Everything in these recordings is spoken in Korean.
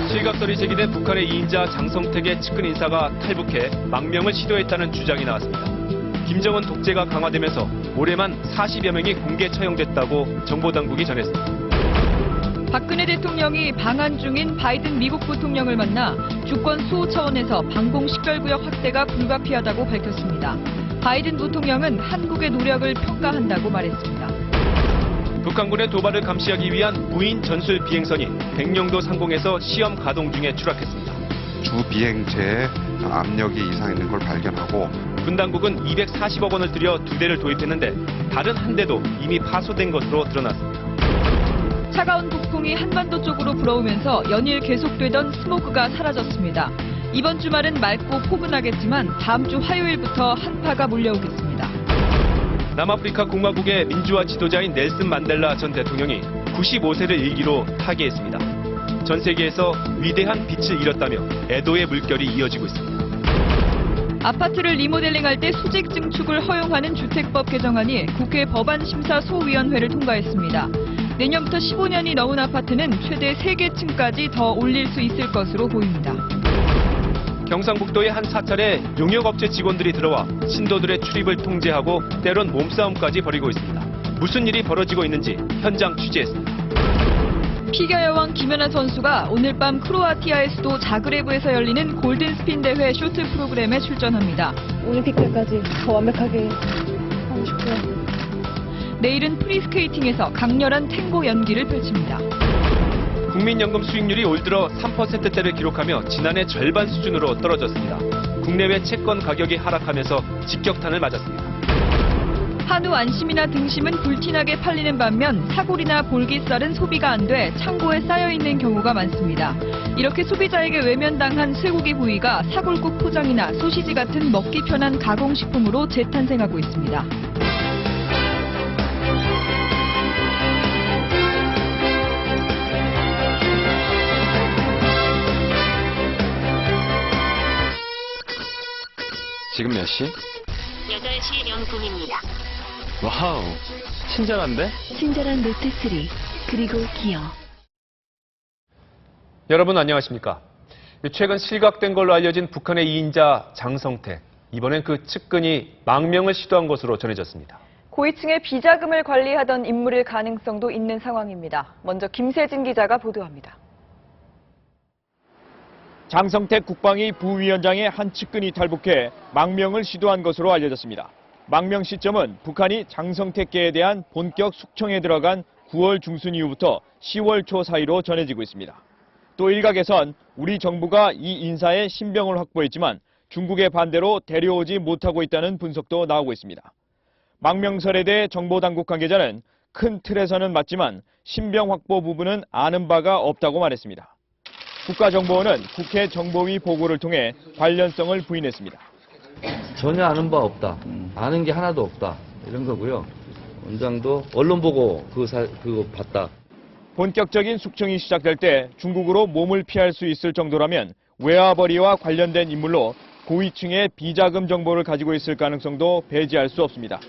실각설이 제기된 북한의 2인자 장성택의 측근 인사가 탈북해 망명을 시도했다는 주장이 나왔습니다. 김정은 독재가 강화되면서 올해만 40여 명이 공개 처형됐다고 정보당국이 전했습니다. 박근혜 대통령이 방한 중인 바이든 미국 부통령을 만나 주권 수호 차원에서 방공 식별구역 확대가 불가피하다고 밝혔습니다. 바이든 부통령은 한국의 노력을 평가한다고 말했습니다. 북한군의 도발을 감시하기 위한 무인 전술 비행선이 백령도 상공에서 시험 가동 중에 추락했습니다. 주 비행체에 압력이 이상 있는 걸 발견하고 군 당국은 240억 원을 들여 2대를 도입했는데 다른 한 대도 이미 파손된 것으로 드러났습니다. 차가운 북풍이 한반도 쪽으로 불어오면서 연일 계속되던 스모그가 사라졌습니다. 이번 주말은 맑고 포근하겠지만 다음 주 화요일부터 한파가 몰려오겠습니다. 남아프리카 공화국의 민주화 지도자인 넬슨 만델라 전 대통령이 95세를 일기로 타계했습니다. 전 세계에서 위대한 빛을 잃었다며 애도의 물결이 이어지고 있습니다. 아파트를 리모델링할 때 수직 증축을 허용하는 주택법 개정안이 국회 법안심사소위원회를 통과했습니다. 내년부터 15년이 넘은 아파트는 최대 3개 층까지 더 올릴 수 있을 것으로 보입니다. 경상북도의 한 사찰에 용역업체 직원들이 들어와 신도들의 출입을 통제하고 때론 몸싸움까지 벌이고 있습니다. 무슨 일이 벌어지고 있는지 현장 취재했습니다. 피겨 여왕 김연아 선수가 오늘 밤 크로아티아의 수도 자그레브에서 열리는 골든스핀 대회 쇼트 프로그램에 출전합니다. 올림픽 때까지 더 완벽하게 하고 싶고요. 내일은 프리스케이팅에서 강렬한 탱고 연기를 펼칩니다. 국민연금 수익률이 올 들어 3%대를 기록하며 지난해 절반 수준으로 떨어졌습니다. 국내외 채권 가격이 하락하면서 직격탄을 맞았습니다. 한우 안심이나 등심은 불티나게 팔리는 반면 사골이나 볼깃살은 소비가 안 돼 창고에 쌓여있는 경우가 많습니다. 이렇게 소비자에게 외면당한 쇠고기 부위가 사골국 포장이나 소시지 같은 먹기 편한 가공식품으로 재탄생하고 있습니다. 지금 몇 시? 8시 0분입니다. 와우, 친절한데? 친절한 노트3 그리고 기어. 여러분 안녕하십니까? 최근 실각된 걸로 알려진 북한의 2인자 장성택. 이번엔 그 측근이 망명을 시도한 것으로 전해졌습니다. 고위층의 비자금을 관리하던 인물일 가능성도 있는 상황입니다. 먼저 김세진 기자가 보도합니다. 장성택 국방위 부위원장의 한 측근이 탈북해 망명을 시도한 것으로 알려졌습니다. 망명 시점은 북한이 장성택계에 대한 본격 숙청에 들어간 9월 중순 이후부터 10월 초 사이로 전해지고 있습니다. 또 일각에선 우리 정부가 이 인사의 신병을 확보했지만 중국의 반대로 데려오지 못하고 있다는 분석도 나오고 있습니다. 망명설에 대해 정보당국 관계자는 큰 틀에서는 맞지만 신병 확보 부분은 아는 바가 없다고 말했습니다. 국가정보원은 국회 정보위 보고를 통해 관련성을 부인했습니다. 전혀 아는 바 없다. 아는 게 하나도 없다. 이런 거고요. 원장도 언론 보고 그거 봤다. 본격적인 숙청이 시작될 때 중국으로 몸을 피할 수 있을 정도라면 외화벌이와 관련된 인물로 고위층의 비자금 정보를 가지고 있을 가능성도 배제할 수 없습니다.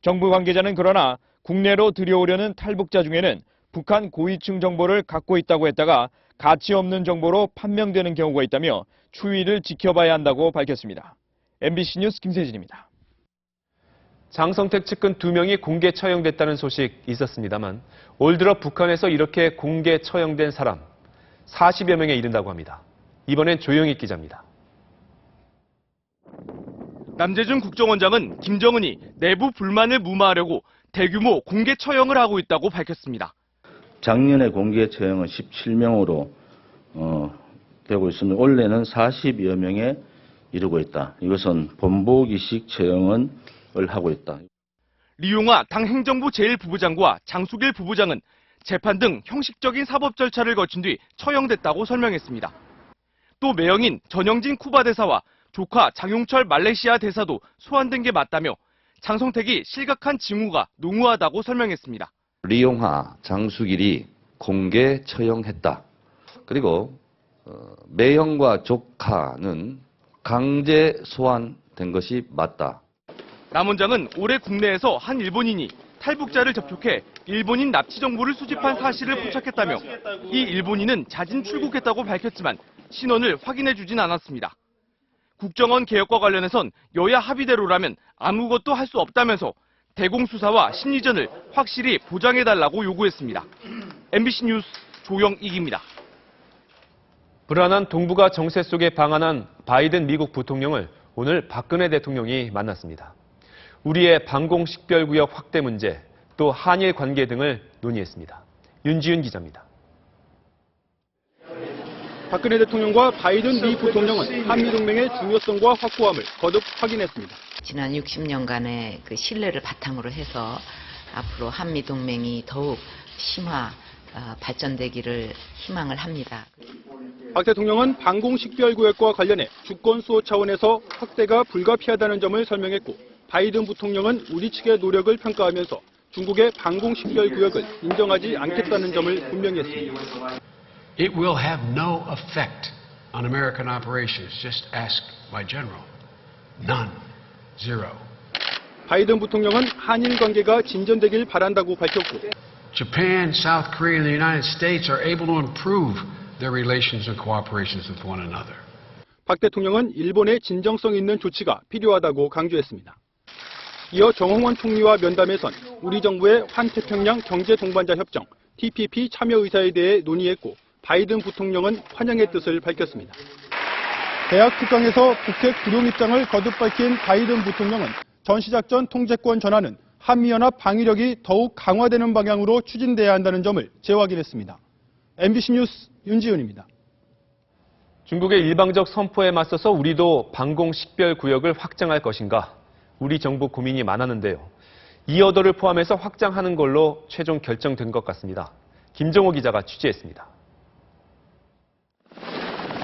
정부 관계자는 그러나 국내로 들여오려는 탈북자 중에는 북한 고위층 정보를 갖고 있다고 했다가 가치 없는 정보로 판명되는 경우가 있다며 추이를 지켜봐야 한다고 밝혔습니다. MBC 뉴스 김세진입니다. 장성택 측근 2명이 공개 처형됐다는 소식 있었습니다만 올 들어 북한에서 이렇게 공개 처형된 사람 40여 명에 이른다고 합니다. 이번엔 조영익 기자입니다. 남재준 국정원장은 김정은이 내부 불만을 무마하려고 대규모 공개 처형을 하고 있다고 밝혔습니다. 작년에 공개 처형은 17명으로 되고 있으면 올해는 40여 명에 이르고 있다. 이것은 본보기식 처형을 하고 있다. 리용화 당 행정부 제1부부장과 장수길 부부장은 재판 등 형식적인 사법 절차를 거친 뒤 처형됐다고 설명했습니다. 또 매형인 전영진 쿠바 대사와 조카 장용철 말레이시아 대사도 소환된 게 맞다며 장성택이 실각한 징후가 농후하다고 설명했습니다. 리용화, 장수길이 공개 처형했다. 그리고 매형과 조카는 강제 소환된 것이 맞다. 남 원장은 올해 국내에서 한 일본인이 탈북자를 접촉해 일본인 납치 정보를 수집한 사실을 포착했다며 이 일본인은 자진 출국했다고 밝혔지만 신원을 확인해주진 않았습니다. 국정원 개혁과 관련해선 여야 합의대로라면 아무것도 할 수 없다면서 대공수사와 심리전을 확실히 보장해달라고 요구했습니다. MBC 뉴스 조영익입니다. 불안한 동북아 정세 속에 방한한 바이든 미국 부통령을 오늘 박근혜 대통령이 만났습니다. 우리의 방공식별구역 확대 문제, 또 한일 관계 등을 논의했습니다. 윤지윤 기자입니다. 박근혜 대통령과 바이든 미 부통령은 한미동맹의 중요성과 확고함을 거듭 확인했습니다. 지난 60년간의 그 신뢰를 바탕으로 해서 앞으로 한미동맹이 더욱 심화, 발전되기를 희망을 합니다. 박 대통령은 방공식별구역과 관련해 주권 수호 차원에서 확대가 불가피하다는 점을 설명했고, 바이든 부통령은 우리 측의 노력을 평가하면서 중국의 방공식별구역을 인정하지 않겠다는 점을 분명히 했습니다. It will have no effect on American operations. Just ask my general. None. Zero. 바이든 부통령은 한일 관계가 진전되길 바란다고 밝혔고, Japan, South Korea, and the United States are able to improve their relations and cooperations with one another. 박 대통령은 일본의 진정성 있는 조치가 필요하다고 강조했습니다. 이어 정홍원 총리와 면담에선 우리 정부의 환태평양 경제동반자 협정 TPP 참여 의사에 대해 논의했고, 바이든 부통령은 환영의 뜻을 밝혔습니다. 대학 특강에서 북핵 불용 입장을 거듭 밝힌 바이든 부통령은 전시작전 통제권 전환은 한미연합 방위력이 더욱 강화되는 방향으로 추진돼야 한다는 점을 재확인했습니다. MBC 뉴스 윤지은입니다. 중국의 일방적 선포에 맞서서 우리도 방공식별구역을 확장할 것인가? 우리 정부 고민이 많았는데요. 이 어도를 포함해서 확장하는 걸로 최종 결정된 것 같습니다. 김정호 기자가 취재했습니다.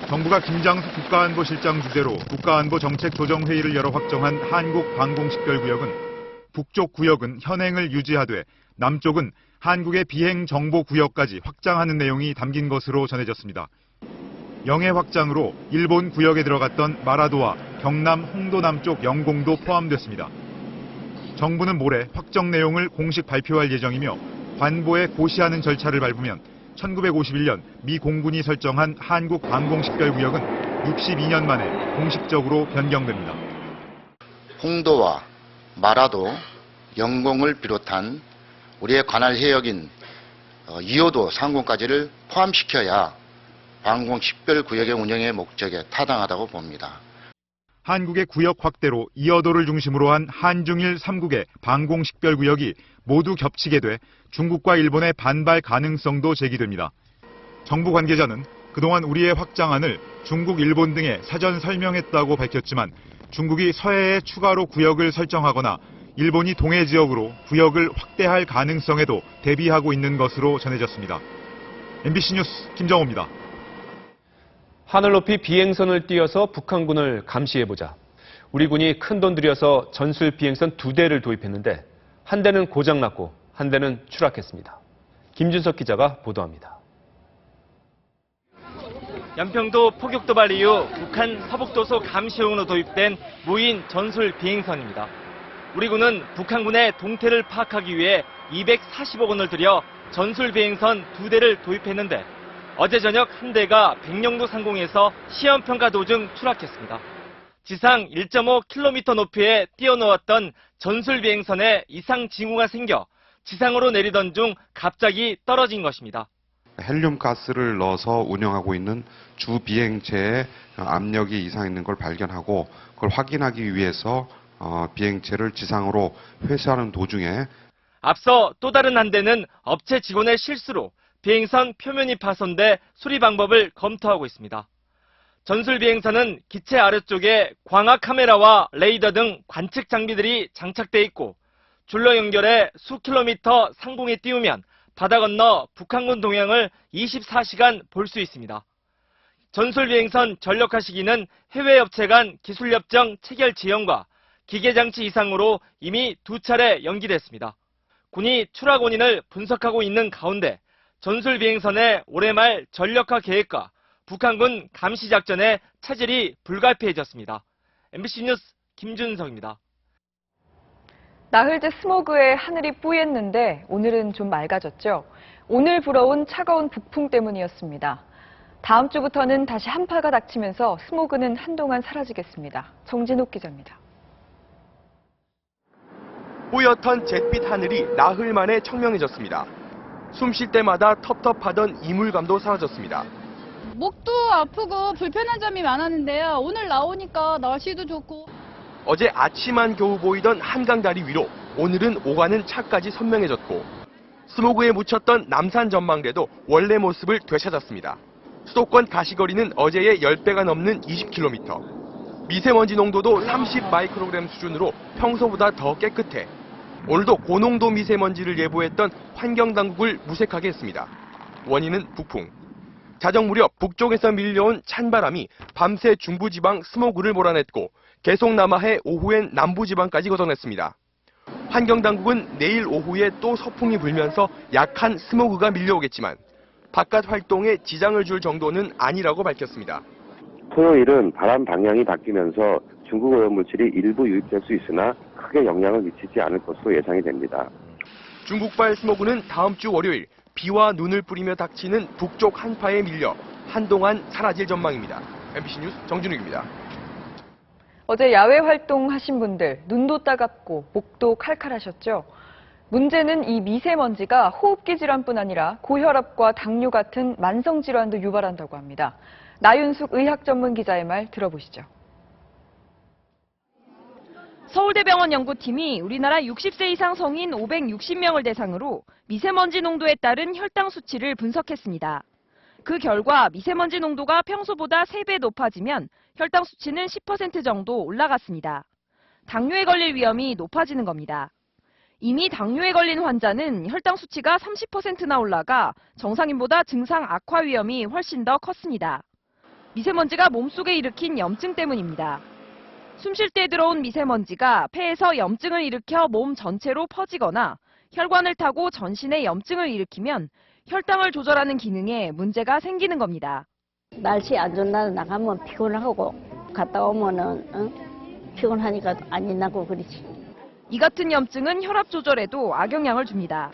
정부가 김장수 국가안보실장 주재로 국가안보정책조정회의를 열어 확정한 한국 방공식별구역은 북쪽 구역은 현행을 유지하되 남쪽은 한국의 비행정보구역까지 확장하는 내용이 담긴 것으로 전해졌습니다. 영해 확장으로 일본 구역에 들어갔던 마라도와 경남 홍도 남쪽 영공도 포함됐습니다. 정부는 모레 확정 내용을 공식 발표할 예정이며 관보에 고시하는 절차를 밟으면 1951년 미 공군이 설정한 한국 방공식별구역은 62년 만에 공식적으로 변경됩니다. 홍도와 마라도, 영공을 비롯한 우리의 관할 해역인 2호도 상공까지를 포함시켜야 방공식별구역의 운영의 목적에 타당하다고 봅니다. 한국의 구역 확대로 2호도를 중심으로 한 한중일 3국의 방공식별구역이 모두 겹치게 돼 중국과 일본의 반발 가능성도 제기됩니다. 정부 관계자는 그동안 우리의 확장안을 중국, 일본 등에 사전 설명했다고 밝혔지만 중국이 서해에 추가로 구역을 설정하거나 일본이 동해 지역으로 구역을 확대할 가능성에도 대비하고 있는 것으로 전해졌습니다. MBC 뉴스 김정호입니다. 하늘 높이 비행선을 띄워서 북한군을 감시해보자. 우리 군이 큰돈 들여서 전술 비행선 2대를 도입했는데 한 대는 고장났고 한 대는 추락했습니다. 김준석 기자가 보도합니다. 연평도 포격 도발 이후 북한 서북도서 감시용으로 도입된 무인 전술 비행선입니다. 우리 군은 북한군의 동태를 파악하기 위해 240억 원을 들여 전술 비행선 2대를 도입했는데 어제 저녁 한 대가 백령도 상공에서 시험평가 도중 추락했습니다. 지상 1.5km 높이에 띄워놓았던 전술 비행선에 이상 징후가 생겨 지상으로 내리던 중 갑자기 떨어진 것입니다. 헬륨 가스를 넣어서 운영하고 있는 주 비행체에 압력이 이상 있는 걸 발견하고 그걸 확인하기 위해서 비행체를 지상으로 회수하는 도중에 앞서 또 다른 한 대는 업체 직원의 실수로 비행선 표면이 파손돼 수리 방법을 검토하고 있습니다. 전술 비행선은 기체 아래쪽에 광학 카메라와 레이더 등 관측 장비들이 장착돼 있고 줄로 연결해 수 킬로미터 상공에 띄우면 바다 건너 북한군 동향을 24시간 볼 수 있습니다. 전술 비행선 전력화 시기는 해외 업체 간 기술 협정 체결 지연과 기계 장치 이상으로 이미 2차례 연기됐습니다. 군이 추락 원인을 분석하고 있는 가운데 전술 비행선의 올해 말 전력화 계획과 북한군 감시 작전에 차질이 불가피해졌습니다. MBC 뉴스 김준석입니다. 나흘째 스모그에 하늘이 뿌였는데 오늘은 좀 맑아졌죠. 오늘 불어온 차가운 북풍 때문이었습니다. 다음 주부터는 다시 한파가 닥치면서 스모그는 한동안 사라지겠습니다. 정진욱 기자입니다. 뿌옇던 잿빛 하늘이 나흘 만에 청명해졌습니다. 숨 쉴 때마다 텁텁하던 이물감도 사라졌습니다. 목도 아프고 불편한 점이 많았는데요. 오늘 나오니까 날씨도 좋고. 어제 아침만 겨우 보이던 한강 다리 위로 오늘은 오가는 차까지 선명해졌고 스모그에 묻혔던 남산 전망대도 원래 모습을 되찾았습니다. 수도권 가시거리는 어제의 10배가 넘는 20km. 미세먼지 농도도 30 마이크로그램 수준으로 평소보다 더 깨끗해 오늘도 고농도 미세먼지를 예보했던 환경당국을 무색하게 했습니다. 원인은 북풍. 자정 무렵 북쪽에서 밀려온 찬바람이 밤새 중부지방 스모그를 몰아냈고 계속 남하해 오후엔 남부지방까지 걷어냈습니다. 환경당국은 내일 오후에 또 서풍이 불면서 약한 스모그가 밀려오겠지만 바깥 활동에 지장을 줄 정도는 아니라고 밝혔습니다. 토요일은 바람 방향이 바뀌면서 중국 오염물질이 일부 유입될 수 있으나 크게 영향을 미치지 않을 것으로 예상이 됩니다. 중국발 스모그는 다음 주 월요일 비와 눈을 뿌리며 닥치는 북쪽 한파에 밀려 한동안 사라질 전망입니다. MBC 뉴스 정준욱입니다. 어제 야외 활동하신 분들 눈도 따갑고 목도 칼칼하셨죠? 문제는 이 미세먼지가 호흡기 질환뿐 아니라 고혈압과 당뇨 같은 만성 질환도 유발한다고 합니다. 나윤숙 의학 전문 기자의 말 들어보시죠. 서울대병원 연구팀이 우리나라 60세 이상 성인 560명을 대상으로 미세먼지 농도에 따른 혈당 수치를 분석했습니다. 그 결과 미세먼지 농도가 평소보다 3배 높아지면 혈당 수치는 10% 정도 올라갔습니다. 당뇨에 걸릴 위험이 높아지는 겁니다. 이미 당뇨에 걸린 환자는 혈당 수치가 30%나 올라가 정상인보다 증상 악화 위험이 훨씬 더 컸습니다. 미세먼지가 몸속에 일으킨 염증 때문입니다. 숨 쉴 때 들어온 미세먼지가 폐에서 염증을 일으켜 몸 전체로 퍼지거나 혈관을 타고 전신에 염증을 일으키면 혈당을 조절하는 기능에 문제가 생기는 겁니다. 날씨 안 좋은 날 나가면 피곤하고 갔다 오면은 피곤하니까 안 일나고 그러지. 이 같은 염증은 혈압 조절에도 악영향을 줍니다.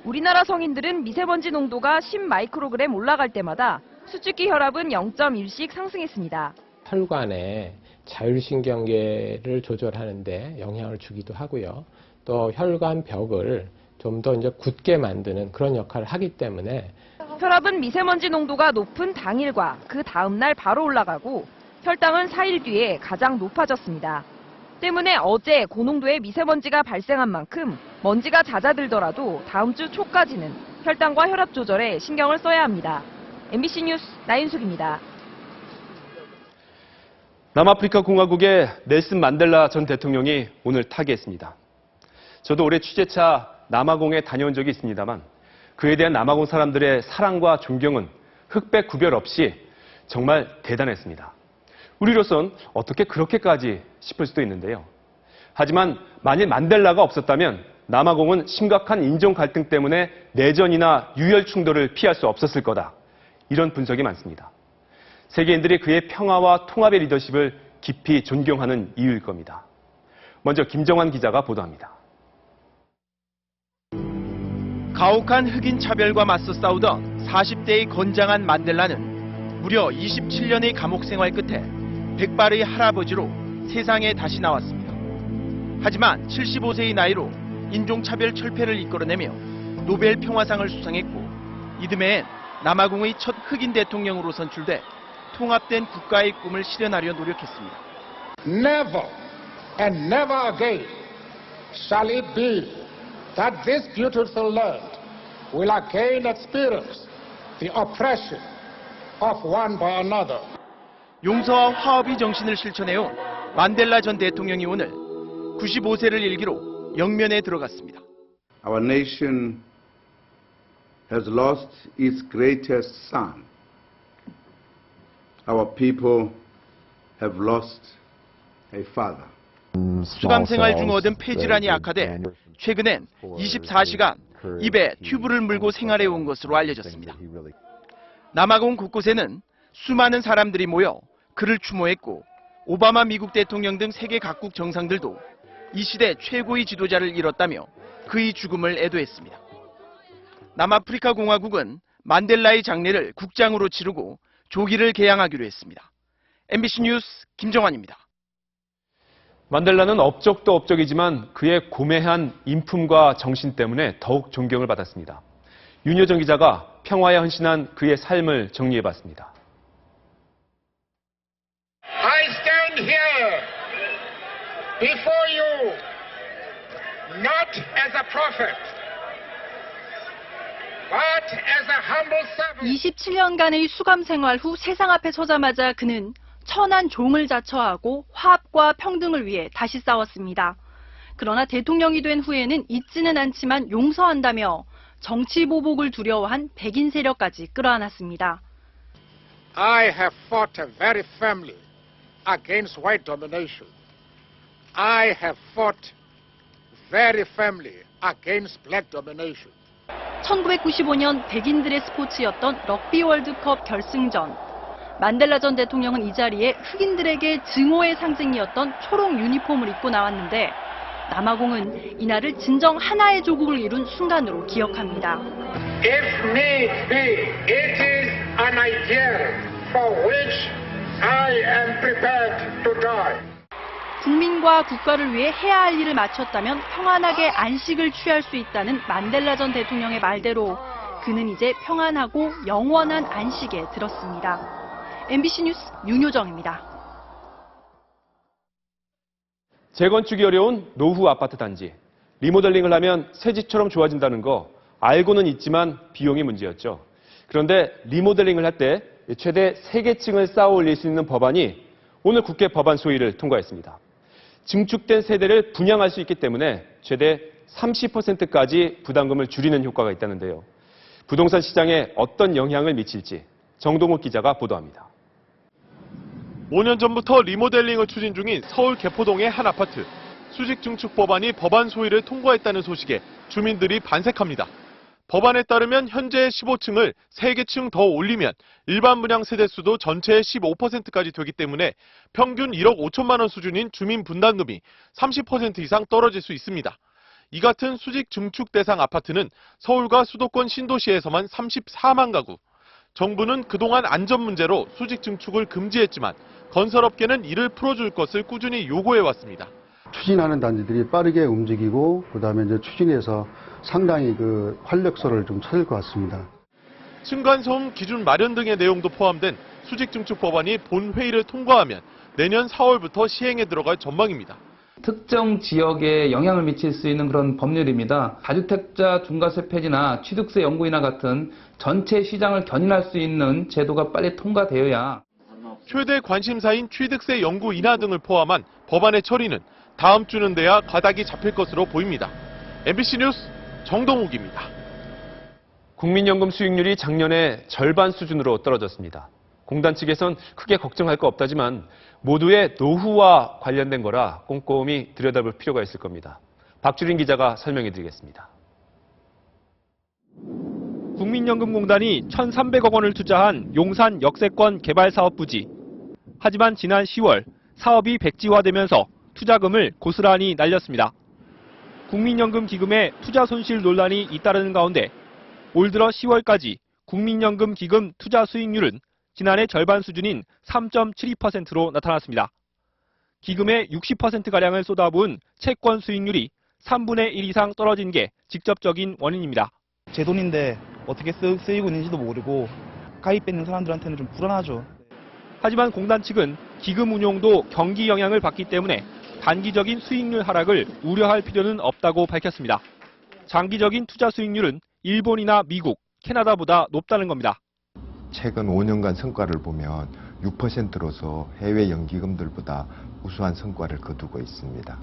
우리나라 성인들은 미세먼지 농도가 10 마이크로그램 올라갈 때마다 수축기 혈압은 0.1씩 상승했습니다. 혈관에 자율신경계를 조절하는 데 영향을 주기도 하고요. 또 혈관 벽을 좀 더 이제 굳게 만드는 그런 역할을 하기 때문에 혈압은 미세먼지 농도가 높은 당일과 그 다음 날 바로 올라가고 혈당은 4일 뒤에 가장 높아졌습니다. 때문에 어제 고농도의 미세먼지가 발생한 만큼 먼지가 잦아들더라도 다음 주 초까지는 혈당과 혈압 조절에 신경을 써야 합니다. MBC 뉴스 나윤숙입니다. 남아프리카 공화국의 넬슨 만델라 전 대통령이 오늘 타계했습니다. 저도 올해 취재차 남아공에 다녀온 적이 있습니다만 그에 대한 남아공 사람들의 사랑과 존경은 흑백 구별 없이 정말 대단했습니다. 우리로선 어떻게 그렇게까지 싶을 수도 있는데요. 하지만 만일 만델라가 없었다면 남아공은 심각한 인종 갈등 때문에 내전이나 유혈 충돌을 피할 수 없었을 거다. 이런 분석이 많습니다. 세계인들이 그의 평화와 통합의 리더십을 깊이 존경하는 이유일 겁니다. 먼저 김정환 기자가 보도합니다. 가혹한 흑인 차별과 맞서 싸우던 40대의 건장한 만델라는 무려 27년의 감옥 생활 끝에 백발의 할아버지로 세상에 다시 나왔습니다. 하지만 75세의 나이로 인종차별 철폐를 이끌어내며 노벨 평화상을 수상했고 이듬해엔 남아공의 첫 흑인 대통령으로 선출돼 통합된 국가의 꿈을 실현하려 노력했습니다. Never and never again shall it be that this beautiful land will again experience the oppression of one by another. 용서와 화합의 정신을 실천해온 만델라 전 대통령이 오늘 95세를 일기로 영면에 들어갔습니다. Our nation has lost its greatest son. Our people have lost a father. 수감 생활 중 얻은 폐질환이 악화돼 최근엔 24시간 입에 튜브를 물고 생활해온 것으로 알려졌습니다. 남아공 곳곳에는 수많은 사람들이 모여 그를 추모했고 오바마 미국 대통령 등 세계 각국 정상들도 이 시대 최고의 지도자를 잃었다며 그의 죽음을 애도했습니다. 남아프리카 공화국은 만델라의 장례를 국장으로 치르고 조기를 개양하기로 했습니다. MBC 뉴스 김정환입니다. 만델라는 업적도 업적이지만 그의 고매한 인품과 정신 때문에 더욱 존경을 받았습니다. 윤여정 기자가 평화에 헌신한 그의 삶을 정리해봤습니다. I stand here before you not as a prophet, but as a humble servant. 27년간의 수감 생활 후 세상 앞에 서자마자 그는 천한 종을 자처하고 화합과 평등을 위해 다시 싸웠습니다. 그러나 대통령이 된 후에는 잊지는 않지만 용서한다며 정치 보복을 두려워한 백인 세력까지 끌어안았습니다. I have fought very firmly against white domination. I have fought very firmly against black domination. 1995년 백인들의 스포츠였던 럭비 월드컵 결승전. 만델라 전 대통령은 이 자리에 흑인들에게 증오의 상징이었던 초록 유니폼을 입고 나왔는데 남아공은 이날을 진정 하나의 조국을 이룬 순간으로 기억합니다. If need be, it is an ideal for which I am prepared to die. 국민과 국가를 위해 해야 할 일을 마쳤다면 평안하게 안식을 취할 수 있다는 만델라 전 대통령의 말대로 그는 이제 평안하고 영원한 안식에 들었습니다. MBC 뉴스 윤효정입니다. 재건축이 어려운 노후 아파트 단지. 리모델링을 하면 새 집처럼 좋아진다는 거 알고는 있지만 비용이 문제였죠. 그런데 리모델링을 할 때 최대 3개 층을 쌓아 올릴 수 있는 법안이 오늘 국회 법안 소위를 통과했습니다. 증축된 세대를 분양할 수 있기 때문에 최대 30%까지 부담금을 줄이는 효과가 있다는데요. 부동산 시장에 어떤 영향을 미칠지 정동욱 기자가 보도합니다. 5년 전부터 리모델링을 추진 중인 서울 개포동의 한 아파트. 수직 증축 법안이 법안 소위를 통과했다는 소식에 주민들이 반색합니다. 법안에 따르면 현재의 15층을 3개 층 더 올리면 일반 분양 세대수도 전체의 15%까지 되기 때문에 평균 1억 5천만 원 수준인 주민 분담금이 30% 이상 떨어질 수 있습니다. 이 같은 수직 증축 대상 아파트는 서울과 수도권 신도시에서만 34만 가구. 정부는 그동안 안전 문제로 수직 증축을 금지했지만 건설업계는 이를 풀어줄 것을 꾸준히 요구해왔습니다. 추진하는 단지들이 빠르게 움직이고 그다음에 이제 추진해서 상당히 그 활력소를 좀 찾을 것 같습니다. 층간소음 기준 마련 등의 내용도 포함된 수직 증축 법안이 본회의를 통과하면 내년 4월부터 시행에 들어갈 전망입니다. 특정 지역에 영향을 미칠 수 있는 그런 법률입니다. 다주택자 중과세 폐지나 취득세 연구 인하 같은 전체 시장을 견인할 수 있는 제도가 빨리 통과되어야. 최대 관심사인 취득세 연구 인하 등을 포함한 법안의 처리는 다음 주는 돼야 가닥이 잡힐 것으로 보입니다. MBC 뉴스 정동욱입니다. 국민연금 수익률이 작년에 절반 수준으로 떨어졌습니다. 공단 측에선 크게 걱정할 거 없다지만 모두의 노후와 관련된 거라 꼼꼼히 들여다볼 필요가 있을 겁니다. 박주린 기자가 설명해 드리겠습니다. 국민연금공단이 1,300억 원을 투자한 용산 역세권 개발 사업 부지. 하지만 지난 10월 사업이 백지화되면서 투자금을 고스란히 날렸습니다. 국민연금 기금의 투자 손실 논란이 잇따르는 가운데 올 들어 10월까지 국민연금 기금 투자 수익률은 지난해 절반 수준인 3.72%로 나타났습니다. 기금의 60%가량을 쏟아부은 채권 수익률이 3분의 1 이상 떨어진 게 직접적인 원인입니다. 제 돈인데 어떻게 쓰이고 있는지도 모르고 가입해 있는 사람들한테는 좀 불안하죠. 하지만 공단 측은 기금 운용도 경기 영향을 받기 때문에 단기적인 수익률 하락을 우려할 필요는 없다고 밝혔습니다. 장기적인 투자 수익률은 일본이나 미국, 캐나다보다 높다는 겁니다. 최근 5년간 성과를 보면 6%로서 해외 연기금들보다 우수한 성과를 거두고 있습니다.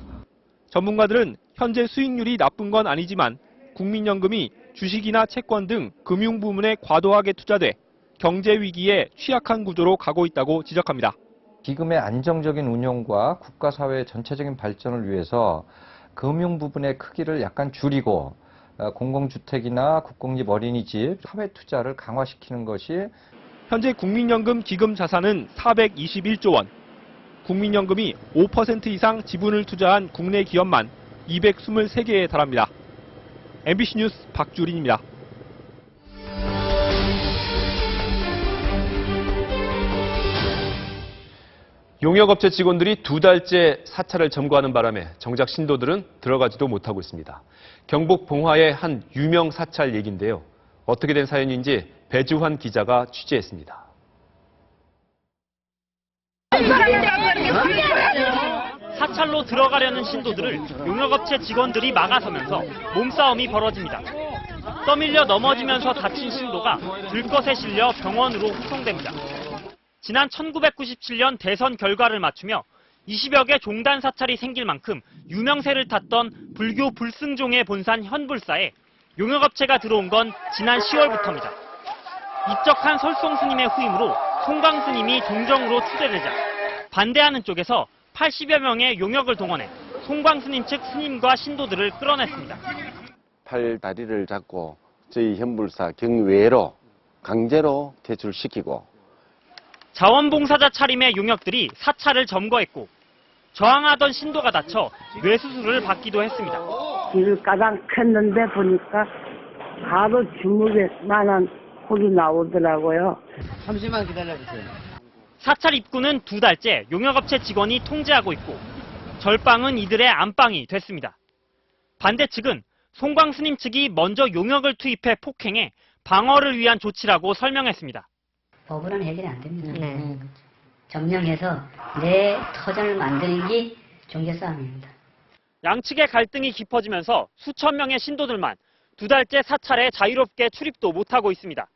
전문가들은 현재 수익률이 나쁜 건 아니지만 국민연금이 주식이나 채권 등 금융 부문에 과도하게 투자돼 경제 위기에 취약한 구조로 가고 있다고 지적합니다. 기금의 안정적인 운용과 국가 사회의 전체적인 발전을 위해서 금융 부분의 크기를 약간 줄이고 공공주택이나 국공립 어린이집 사회 투자를 강화시키는 것이 현재 국민연금 기금 자산은 421조 원. 국민연금이 5% 이상 지분을 투자한 국내 기업만 223개에 달합니다. MBC 뉴스 박주린입니다. 용역업체 직원들이 2달째 사찰을 점거하는 바람에 정작 신도들은 들어가지도 못하고 있습니다. 경북 봉화의 한 유명 사찰 얘기인데요. 어떻게 된 사연인지 배주환 기자가 취재했습니다. 사찰로 들어가려는 신도들을 용역업체 직원들이 막아서면서 몸싸움이 벌어집니다. 떠밀려 넘어지면서 다친 신도가 들것에 실려 병원으로 후송됩니다. 지난 1997년 대선 결과를 맞추며 20여 개 종단 사찰이 생길 만큼 유명세를 탔던 불교 불승종의 본산 현불사에 용역업체가 들어온 건 지난 10월부터입니다. 입적한 설송 스님의 후임으로 송광 스님이 동정으로 추대되자 반대하는 쪽에서 80여 명의 용역을 동원해 송광 스님 측 스님과 신도들을 끌어냈습니다. 팔다리를 잡고 저희 현불사 경외로 강제로 퇴출시키고 자원봉사자 차림의 용역들이 사찰을 점거했고 저항하던 신도가 다쳐 뇌수술을 받기도 했습니다. 길을 까당했는데 보니까 바로 주먹에만한 폭이 나오더라고요. 잠시만 기다려주세요. 사찰 입구는 2달째 용역업체 직원이 통제하고 있고 절방은 이들의 안방이 됐습니다. 반대 측은 송광 스님 측이 먼저 용역을 투입해 폭행해 방어를 위한 조치라고 설명했습니다. 법으로는 해결이 안 됩니다. 점령해서 내 터전을 만드는 게 종교 싸움입니다. 양측의 갈등이 깊어지면서 수천 명의 신도들만 2달째 사찰에 자유롭게 출입도 못하고 있습니다.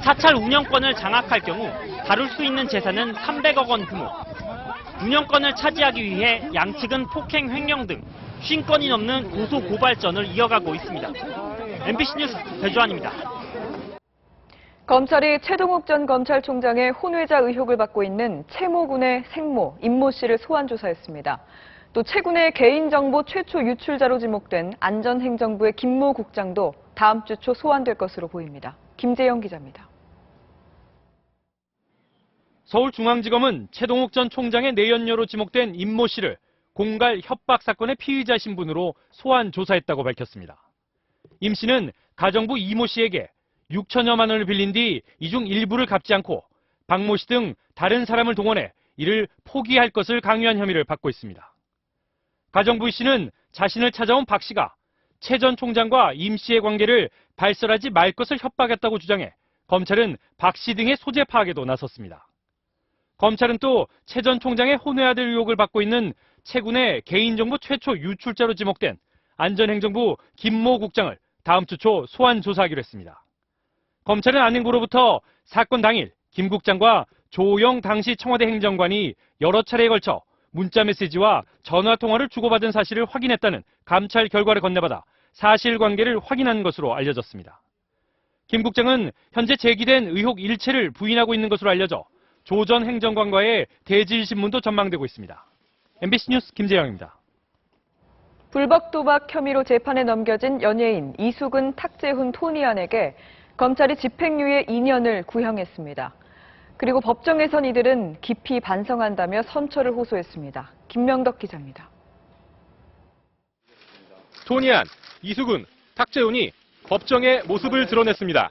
사찰 운영권을 장악할 경우 다룰 수 있는 재산은 300억 원 규모. 운영권을 차지하기 위해 양측은 폭행 횡령 등 50건이 넘는 고소 고발전을 이어가고 있습니다. MBC 뉴스 배주환입니다. 검찰이 최동욱 전 검찰총장의 혼외자 의혹을 받고 있는 최모 군의 생모 임모 씨를 소환 조사했습니다. 또 최 군의 개인정보 최초 유출자로 지목된 안전행정부의 김모 국장도 다음 주 초 소환될 것으로 보입니다. 김재영 기자입니다. 서울중앙지검은 최동욱 전 총장의 내연녀로 지목된 임모 씨를 공갈 협박 사건의 피의자 신분으로 소환 조사했다고 밝혔습니다. 임 씨는 가정부 이모 씨에게 6천여만 원을 빌린 뒤 이 중 일부를 갚지 않고 박모 씨 등 다른 사람을 동원해 이를 포기할 것을 강요한 혐의를 받고 있습니다. 가정부 이 씨는 자신을 찾아온 박 씨가 최 전 총장과 임 씨의 관계를 발설하지 말 것을 협박했다고 주장해 검찰은 박 씨 등의 소재 파악에도 나섰습니다. 검찰은 또 최 전 총장의 혼외아들 의혹을 받고 있는 최 군의 개인정보 최초 유출자로 지목된 안전행정부 김모 국장을 다음 주 초 소환 조사하기로 했습니다. 검찰은 안행부로부터 사건 당일 김 국장과 조영 당시 청와대 행정관이 여러 차례에 걸쳐 문자메시지와 전화통화를 주고받은 사실을 확인했다는 감찰 결과를 건네받아 사실관계를 확인한 것으로 알려졌습니다. 김 국장은 현재 제기된 의혹 일체를 부인하고 있는 것으로 알려져 조 전 행정관과의 대질신문도 전망되고 있습니다. MBC 뉴스 김재영입니다. 불법 도박 혐의로 재판에 넘겨진 연예인 이수근, 탁재훈, 토니안에게 검찰이 집행유예 2년을 구형했습니다. 그리고 법정에선 이들은 깊이 반성한다며 선처를 호소했습니다. 김명덕 기자입니다. 토니안, 이수근, 탁재훈이 법정에 모습을 드러냈습니다.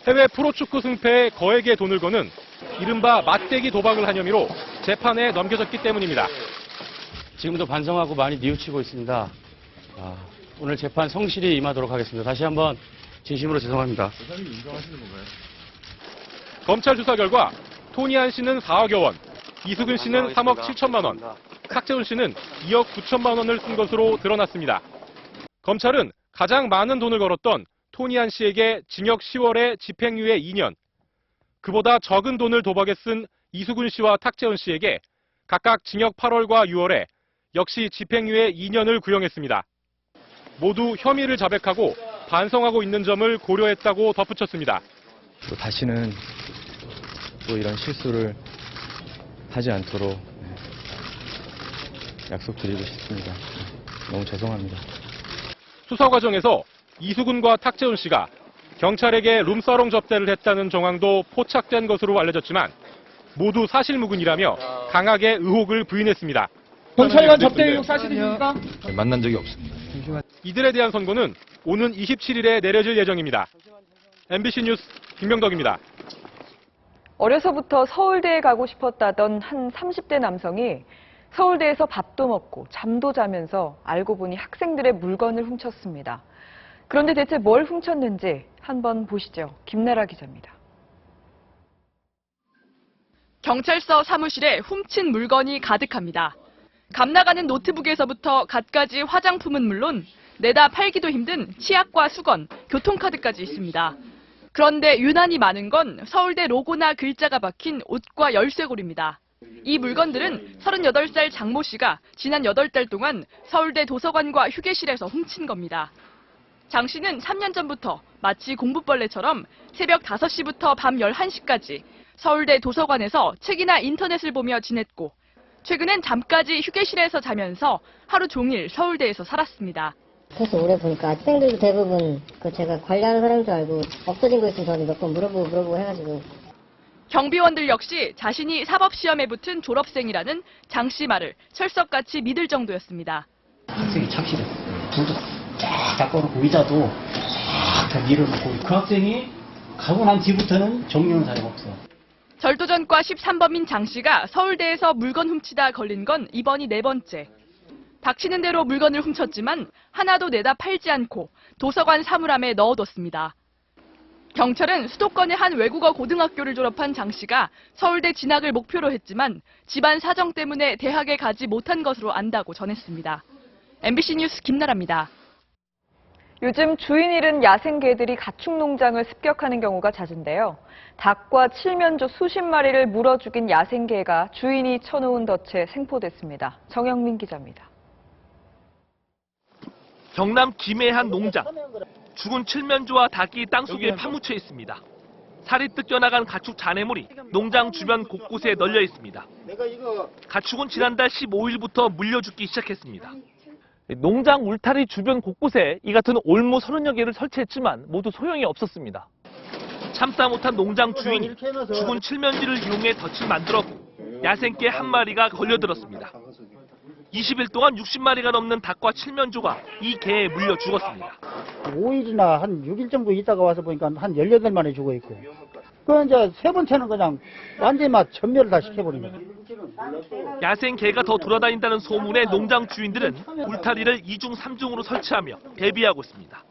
해외 프로축구 승패에 거액의 돈을 거는 이른바 맞대기 도박을 한 혐의로 재판에 넘겨졌기 때문입니다. 지금도 반성하고 많이 뉘우치고 있습니다. 오늘 재판 성실히 임하도록 하겠습니다. 다시 한번 진심으로 죄송합니다. 검찰 조사 결과 토니안 씨는 4억여 원, 이수근 씨는 3억 7천만 원, 탁재훈 씨는 2억 9천만 원을 쓴 것으로 드러났습니다. 검찰은 가장 많은 돈을 걸었던 토니안 씨에게 징역 10월에 집행유예 2년, 그보다 적은 돈을 도박에 쓴 이수근 씨와 탁재훈 씨에게 각각 징역 8월과 6월에 역시 집행유예 2년을 구형했습니다. 모두 혐의를 자백하고 반성하고 있는 점을 고려했다고 덧붙였습니다. 또 다시는 또 이런 실수를 하지 않도록 약속드리고 싶습니다. 너무 죄송합니다. 수사 과정에서 이수근과 탁재훈 씨가 경찰에게 룸사롱 접대를 했다는 정황도 포착된 것으로 알려졌지만 모두 사실무근이라며 강하게 의혹을 부인했습니다. 경찰관 접대 의혹 사실입니까? 만난 적이 없습니다. 이들에 대한 선고는 오는 27일에 내려질 예정입니다. MBC 뉴스 김명덕입니다. 어려서부터 서울대에 가고 싶었다던 한 30대 남성이 서울대에서 밥도 먹고 잠도 자면서 알고 보니 학생들의 물건을 훔쳤습니다. 그런데 대체 뭘 훔쳤는지 한번 보시죠. 김나라 기자입니다. 경찰서 사무실에 훔친 물건이 가득합니다. 값나가는 노트북에서부터 갖가지 화장품은 물론 내다 팔기도 힘든 치약과 수건, 교통카드까지 있습니다. 그런데 유난히 많은 건 서울대 로고나 글자가 박힌 옷과 열쇠고리입니다. 이 물건들은 38살 장모 씨가 지난 8달 동안 서울대 도서관과 휴게실에서 훔친 겁니다. 장 씨는 3년 전부터 마치 공부벌레처럼 새벽 5시부터 밤 11시까지 서울대 도서관에서 책이나 인터넷을 보며 지냈고 최근엔 잠까지 휴게실에서 자면서 하루 종일 서울대에서 살았습니다. 계속 오래 보니까 학생들도 대부분 제가 관리하는 사람인 줄 알고 없어진 거 있으면 저는 몇 번 물어보고 해가지고. 경비원들 역시 자신이 사법시험에 붙은 졸업생이라는 장 씨 말을 철석같이 믿을 정도였습니다. 학생이 착실해. 불도 쫙 닦아놓고 의자도 쫙 다 밀어놓고 그 학생이 가고 난 뒤부터는 정리하는 사람이 없어. 절도전과 13범인 장 씨가 서울대에서 물건 훔치다 걸린 건 이번이 4번째. 닥치는 대로 물건을 훔쳤지만 하나도 내다 팔지 않고 도서관 사물함에 넣어뒀습니다. 경찰은 수도권의 한 외국어 고등학교를 졸업한 장 씨가 서울대 진학을 목표로 했지만 집안 사정 때문에 대학에 가지 못한 것으로 안다고 전했습니다. MBC 뉴스 김나라입니다. 요즘 주인 잃은 야생개들이 가축 농장을 습격하는 경우가 잦은데요. 닭과 칠면조 수십 마리를 물어 죽인 야생개가 주인이 쳐놓은 덫에 생포됐습니다. 정영민 기자입니다. 경남 김해의 한 농장. 죽은 칠면조와 닭이 땅속에 파묻혀 있습니다. 살이 뜯겨나간 가축 잔해물이 농장 주변 곳곳에 널려 있습니다. 가축은 지난달 15일부터 물려 죽기 시작했습니다. 농장 울타리 주변 곳곳에 이 같은 올무 30여 개를 설치했지만 모두 소용이 없었습니다. 참다 못한 농장 주인이 죽은 칠면지를 이용해 덫을 만들었고 야생개 한 마리가 걸려들었습니다. 20일 동안 60마리가 넘는 닭과 칠면조가 이 개에 물려 죽었습니다. 5일이나 한 6일 정도 있다가 와서 보니까 한 18마리 죽어 있고. 그 이제 세 번째는 그냥 완전히 막 전멸을 다 시켜버린 거예요. 야생 개가 더 돌아다닌다는 소문에 농장 주인들은 울타리를 2중 3중으로 설치하며 대비하고 있습니다.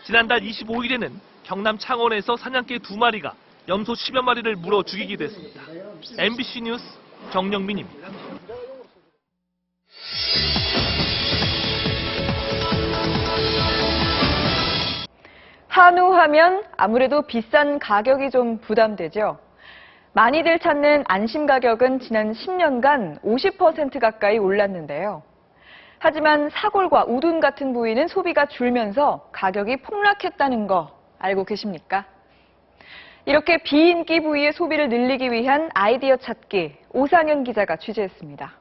지난달 25일에는 경남 창원에서 사냥개 2마리가 염소 10여 마리를 물어 죽이기도 했습니다. MBC 뉴스 정영민입니다. 한우 하면 아무래도 비싼 가격이 좀 부담되죠. 많이들 찾는 안심 가격은 지난 10년간 50% 가까이 올랐는데요. 하지만 사골과 우둔 같은 부위는 소비가 줄면서 가격이 폭락했다는 거 알고 계십니까? 이렇게 비인기 부위의 소비를 늘리기 위한 아이디어 찾기, 오상현 기자가 취재했습니다.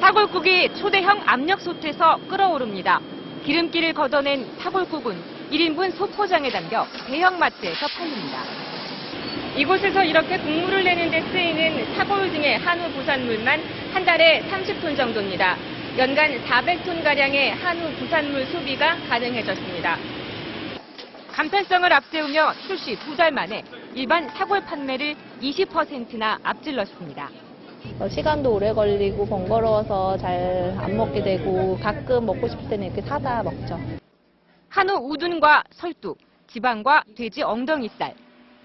사골국이 초대형 압력솥에서 끓어오릅니다. 기름기를 걷어낸 사골국은 1인분 소포장에 담겨 대형마트에서 팔립니다. 이곳에서 이렇게 국물을 내는 데 쓰이는 사골 등의 한우 부산물만 한 달에 30톤 정도입니다. 연간 400톤가량의 한우 부산물 소비가 가능해졌습니다. 간편성을 앞세우며 출시 2달 만에 일반 사골 판매를 20%나 앞질렀습니다. 시간도 오래 걸리고 번거로워서 잘 안 먹게 되고 가끔 먹고 싶을 때는 이렇게 사다 먹죠. 한우 우둔과 설두, 지방과 돼지 엉덩이살,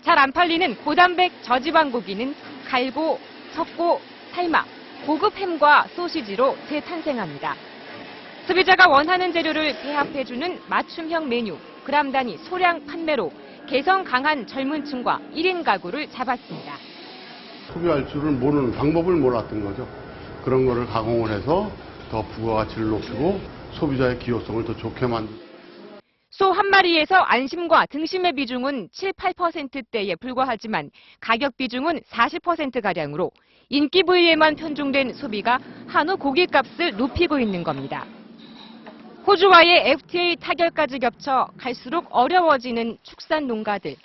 잘 안 팔리는 고단백 저지방 고기는 갈고, 섞고, 삶아, 고급 햄과 소시지로 재탄생합니다. 소비자가 원하는 재료를 배합해주는 맞춤형 메뉴, 그람 단위 소량 판매로 개성 강한 젊은 층과 1인 가구를 잡았습니다. 소비할 줄을 모르는 방법을 몰랐던 거죠. 그런 거를 가공을 해서 더 부가가치를 높이고 소비자의 기호성을 더 좋게 만들고. 소 한 마리에서 안심과 등심의 비중은 7, 8%대에 불과하지만 가격 비중은 40%가량으로 인기 부위에만 편중된 소비가 한우 고기값을 높이고 있는 겁니다. 호주와의 FTA 타결까지 겹쳐 갈수록 어려워지는 축산 농가들.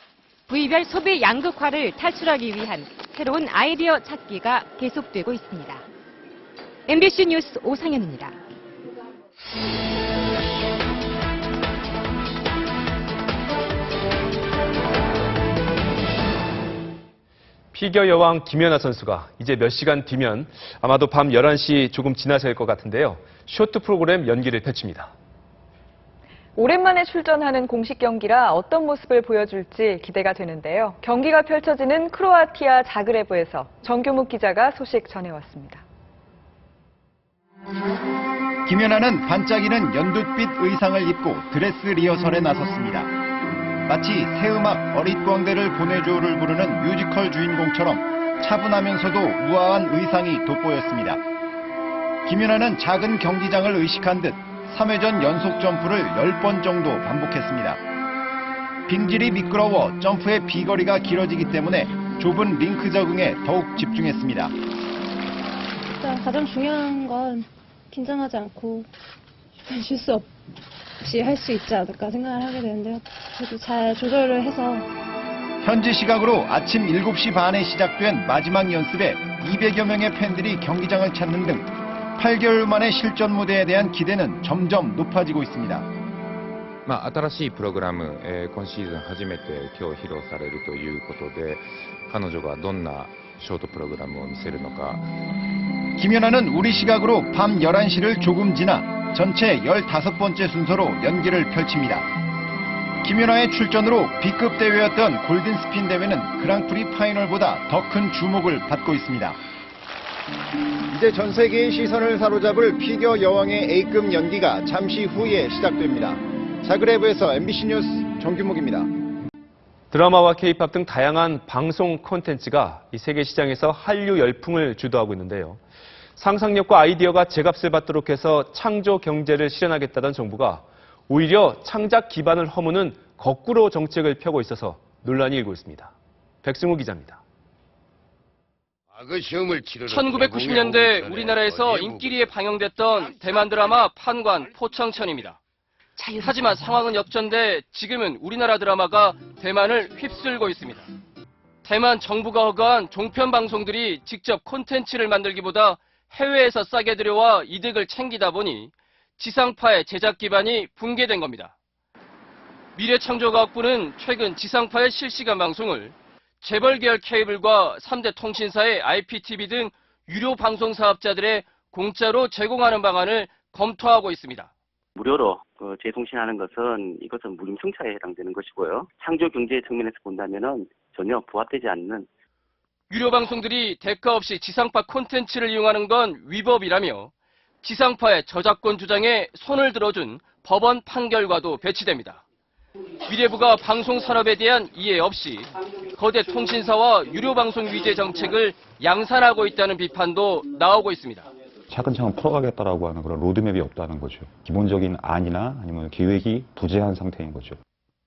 부위별 소비 양극화를 탈출하기 위한 새로운 아이디어 찾기가 계속되고 있습니다. MBC 뉴스 오상현입니다. 피겨 여왕 김연아 선수가 이제 몇 시간 뒤면 아마도 밤 11시 조금 지나서 할 것 같은데요. 쇼트 프로그램 연기를 펼칩니다. 오랜만에 출전하는 공식 경기라 어떤 모습을 보여줄지 기대가 되는데요. 경기가 펼쳐지는 크로아티아 자그레브에서 정규묵 기자가 소식 전해왔습니다. 김연아는 반짝이는 연두빛 의상을 입고 드레스 리허설에 나섰습니다. 마치 새 음악 어릿광대를 보내줘를 부르는 뮤지컬 주인공처럼 차분하면서도 우아한 의상이 돋보였습니다. 김연아는 작은 경기장을 의식한 듯 3회전 연속 점프를 10번 정도 반복했습니다. 빙질이 미끄러워 점프의 비거리가 길어지기 때문에 좁은 링크 적응에 더욱 집중했습니다. 일단 가장 중요한 건 긴장하지 않고 실수 없이 할 수 있지 않을까 생각을 하게 되는데요. 그래도 잘 조절을 해서 현지 시각으로 아침 7시 반에 시작된 마지막 연습에 200여 명의 팬들이 경기장을 찾는 등 8개월 만의 실전 무대에 대한 기대는 점점 높아지고 있습니다. 新しいプログラム、今シーズン初めて今日披露されるということで、彼女がどんなショートプログラムを見せるのか。 김연아는 우리 시각으로 밤 11시를 조금 지나 전체 15번째 순서로 연기를 펼칩니다. 김연아의 출전으로 B급 대회였던 골든스핀 대회는 그랑프리 파이널보다 더 큰 주목을 받고 있습니다. 이제 전 세계의 시선을 사로잡을 피겨 여왕의 A급 연기가 잠시 후에 시작됩니다. 자그레브에서 MBC 뉴스 정규묵입니다. 드라마와 K-팝 등 다양한 방송 콘텐츠가 이 세계 시장에서 한류 열풍을 주도하고 있는데요. 상상력과 아이디어가 제값을 받도록 해서 창조 경제를 실현하겠다던 정부가 오히려 창작 기반을 허무는 거꾸로 정책을 펴고 있어서 논란이 일고 있습니다. 백승우 기자입니다. 1990년대 우리나라에서 인기리에 방영됐던 대만 드라마 판관 포청천입니다. 하지만 상황은 역전돼 지금은 우리나라 드라마가 대만을 휩쓸고 있습니다. 대만 정부가 허가한 종편 방송들이 직접 콘텐츠를 만들기보다 해외에서 싸게 들여와 이득을 챙기다 보니 지상파의 제작 기반이 붕괴된 겁니다. 미래창조과학부는 최근 지상파의 실시간 방송을 재벌 계열 케이블과 3대 통신사의 IPTV 등 유료 방송 사업자들의 공짜로 제공하는 방안을 검토하고 있습니다. 무료로 재통신하는 것은 이것은 무임승차에 해당되는 것이고요. 창조 경제 측면에서 본다면은 전혀 부합되지 않는 유료 방송들이 대가 없이 지상파 콘텐츠를 이용하는 건 위법이라며 지상파의 저작권 주장에 손을 들어준 법원 판결과도 배치됩니다. 미래부가 방송 산업에 대한 이해 없이 거대 통신사와 유료 방송 위제 정책을 양산하고 있다는 비판도 나오고 있습니다. 차근차근 풀어가겠다라고 하는 그런 로드맵이 없다는 거죠. 기본적인 안이나 아니면 계획이 부재한 상태인 거죠.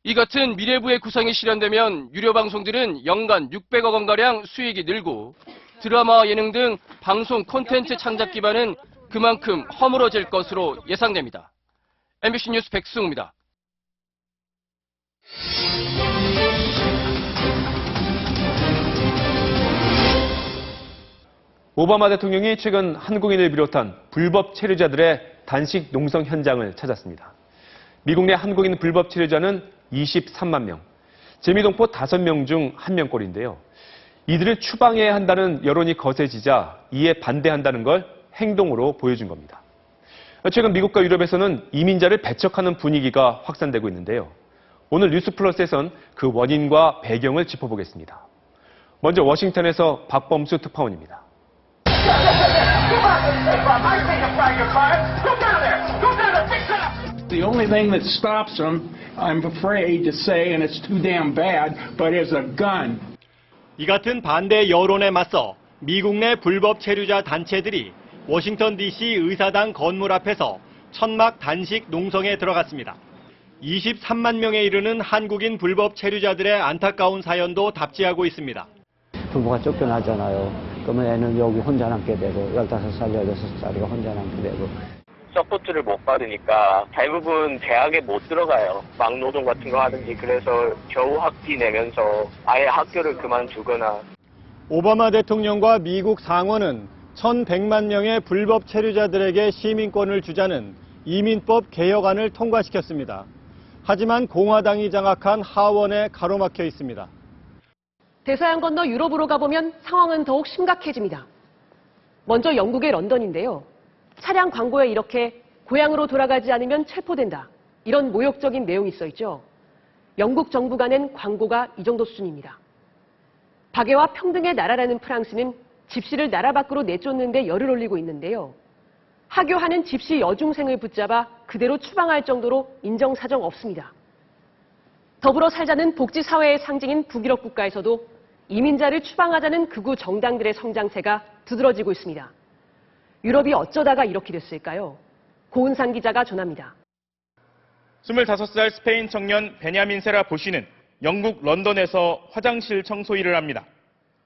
이 같은 미래부의 구상이 실현되면 유료 방송들은 연간 600억 원가량 수익이 늘고 드라마와 예능 등 방송 콘텐츠 창작 기반은 그만큼 허물어질 것으로 예상됩니다. MBC 뉴스 백승우입니다. 오바마 대통령이 최근 한국인을 비롯한 불법 체류자들의 단식 농성 현장을 찾았습니다. 미국 내 한국인 불법 체류자는 23만 명, 재미동포 5명 중 1명꼴인데요. 이들을 추방해야 한다는 여론이 거세지자 이에 반대한다는 걸 행동으로 보여준 겁니다. 최근 미국과 유럽에서는 이민자를 배척하는 분위기가 확산되고 있는데요. 오늘 뉴스플러스에선 그 원인과 배경을 짚어보겠습니다. 먼저 워싱턴에서 박범수 특파원입니다. The only thing that stops them, I'm afraid to say, and it's too damn bad, but is a gun. 이 같은 반대 여론에 맞서 미국 내 불법 체류자 단체들이 워싱턴 DC 의사당 건물 앞에서 천막 단식 농성에 들어갔습니다. 23만 명에 이르는 한국인 불법 체류자들의 안타까운 사연도 답지하고 있습니다. 부모가 쫓겨나잖아요. 그러면 애는 여기 혼자 남게 되고 15살, 16살이가 혼자 남게 되고. 서포트를 못 받으니까 대부분 대학에 못 들어가요. 막노동 같은 거 하든지. 그래서 겨우 학비 내면서 아예 학교를 그만두거나. 오바마 대통령과 미국 상원은 1,100만 명의 불법 체류자들에게 시민권을 주자는 이민법 개혁안을 통과시켰습니다. 하지만 공화당이 장악한 하원에 가로막혀 있습니다. 대서양 건너 유럽으로 가보면 상황은 더욱 심각해집니다. 먼저 영국의 런던인데요. 차량 광고에 이렇게 고향으로 돌아가지 않으면 체포된다. 이런 모욕적인 내용이 써 있죠. 영국 정부가 낸 광고가 이 정도 수준입니다. 박애와 평등의 나라라는 프랑스는 집시를 나라 밖으로 내쫓는 데 열을 올리고 있는데요. 하교하는 집시 여중생을 붙잡아 그대로 추방할 정도로 인정사정 없습니다. 더불어 살자는 복지사회의 상징인 북유럽 국가에서도 이민자를 추방하자는 극우 정당들의 성장세가 두드러지고 있습니다. 유럽이 어쩌다가 이렇게 됐을까요? 고은상 기자가 전합니다. 25살 스페인 청년 베냐민 세라 보시는 영국 런던에서 화장실 청소 일을 합니다.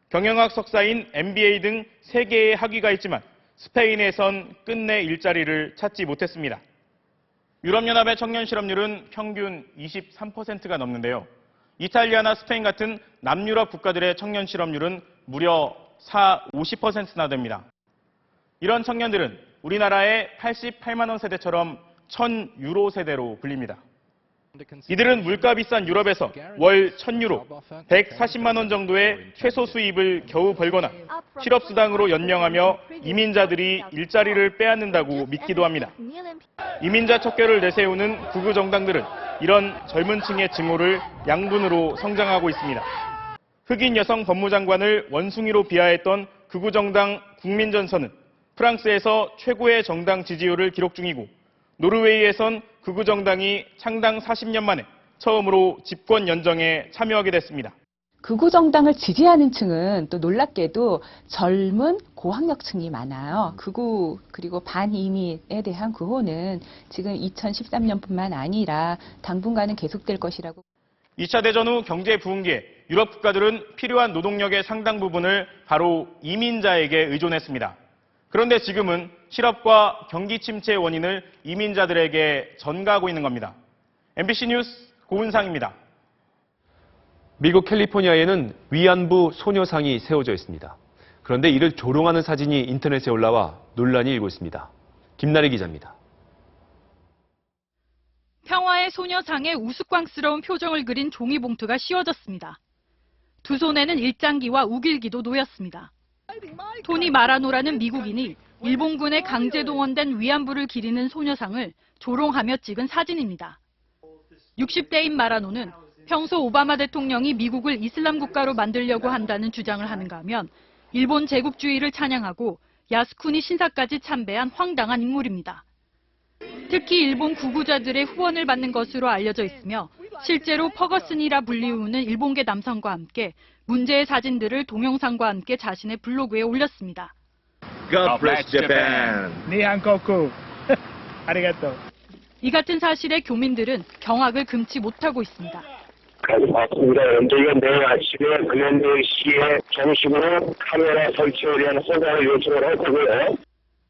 경영학 석사인 MBA 등 3개의 학위가 있지만 스페인에선 끝내 일자리를 찾지 못했습니다. 유럽연합의 청년 실업률은 평균 23%가 넘는데요. 이탈리아나 스페인 같은 남유럽 국가들의 청년 실업률은 무려 50%나 됩니다. 이런 청년들은 우리나라의 88만 원 세대처럼 1,000유로 세대로 불립니다. 이들은 물가 비싼 유럽에서 월 1,000유로, 140만 원 정도의 최소 수입을 겨우 벌거나 실업수당으로 연명하며 이민자들이 일자리를 빼앗는다고 믿기도 합니다. 이민자 척결을 내세우는 극우 정당들은 이런 젊은 층의 증오를 양분으로 성장하고 있습니다. 흑인 여성 법무장관을 원숭이로 비하했던 극우 정당 국민전선은 프랑스에서 최고의 정당 지지율을 기록 중이고 노르웨이에선 극우 정당이 창당 40년 만에 처음으로 집권 연정에 참여하게 됐습니다. 극우 정당을 지지하는 층은 또 놀랍게도 젊은 고학력층이 많아요. 극우 그리고 반이민에 대한 구호는 지금 2013년뿐만 아니라 당분간은 계속될 것이라고. 2차 대전 후 경제 부흥기에 유럽 국가들은 필요한 노동력의 상당 부분을 바로 이민자에게 의존했습니다. 그런데 지금은 실업과 경기 침체의 원인을 이민자들에게 전가하고 있는 겁니다. MBC 뉴스 고은상입니다. 미국 캘리포니아에는 위안부 소녀상이 세워져 있습니다. 그런데 이를 조롱하는 사진이 인터넷에 올라와 논란이 일고 있습니다. 김나래 기자입니다. 평화의 소녀상에 우스꽝스러운 표정을 그린 종이봉투가 씌워졌습니다. 두 손에는 일장기와 우길기도 놓였습니다. 토니 마라노라는 미국인이 일본군에 강제 동원된 위안부를 기리는 소녀상을 조롱하며 찍은 사진입니다. 60대인 마라노는 평소 오바마 대통령이 미국을 이슬람 국가로 만들려고 한다는 주장을 하는가 하면 일본 제국주의를 찬양하고 야스쿠니 신사까지 참배한 황당한 인물입니다. 특히 일본 구구자들의 후원을 받는 것으로 알려져 있으며 실제로 퍼거슨이라 불리우는 일본계 남성과 함께 문제의 사진들을 동영상과 함께 자신의 블로그에 올렸습니다. God bless Japan. 니한코쿠. 아리가또. 이 같은 사실에 교민들은 경악을 금치 못하고 있습니다. 맞습니다. 저희가 내일 아침에 글렌데일시에 정식으로 카메라 설치에 대한 허가를 요청을 할 거고요.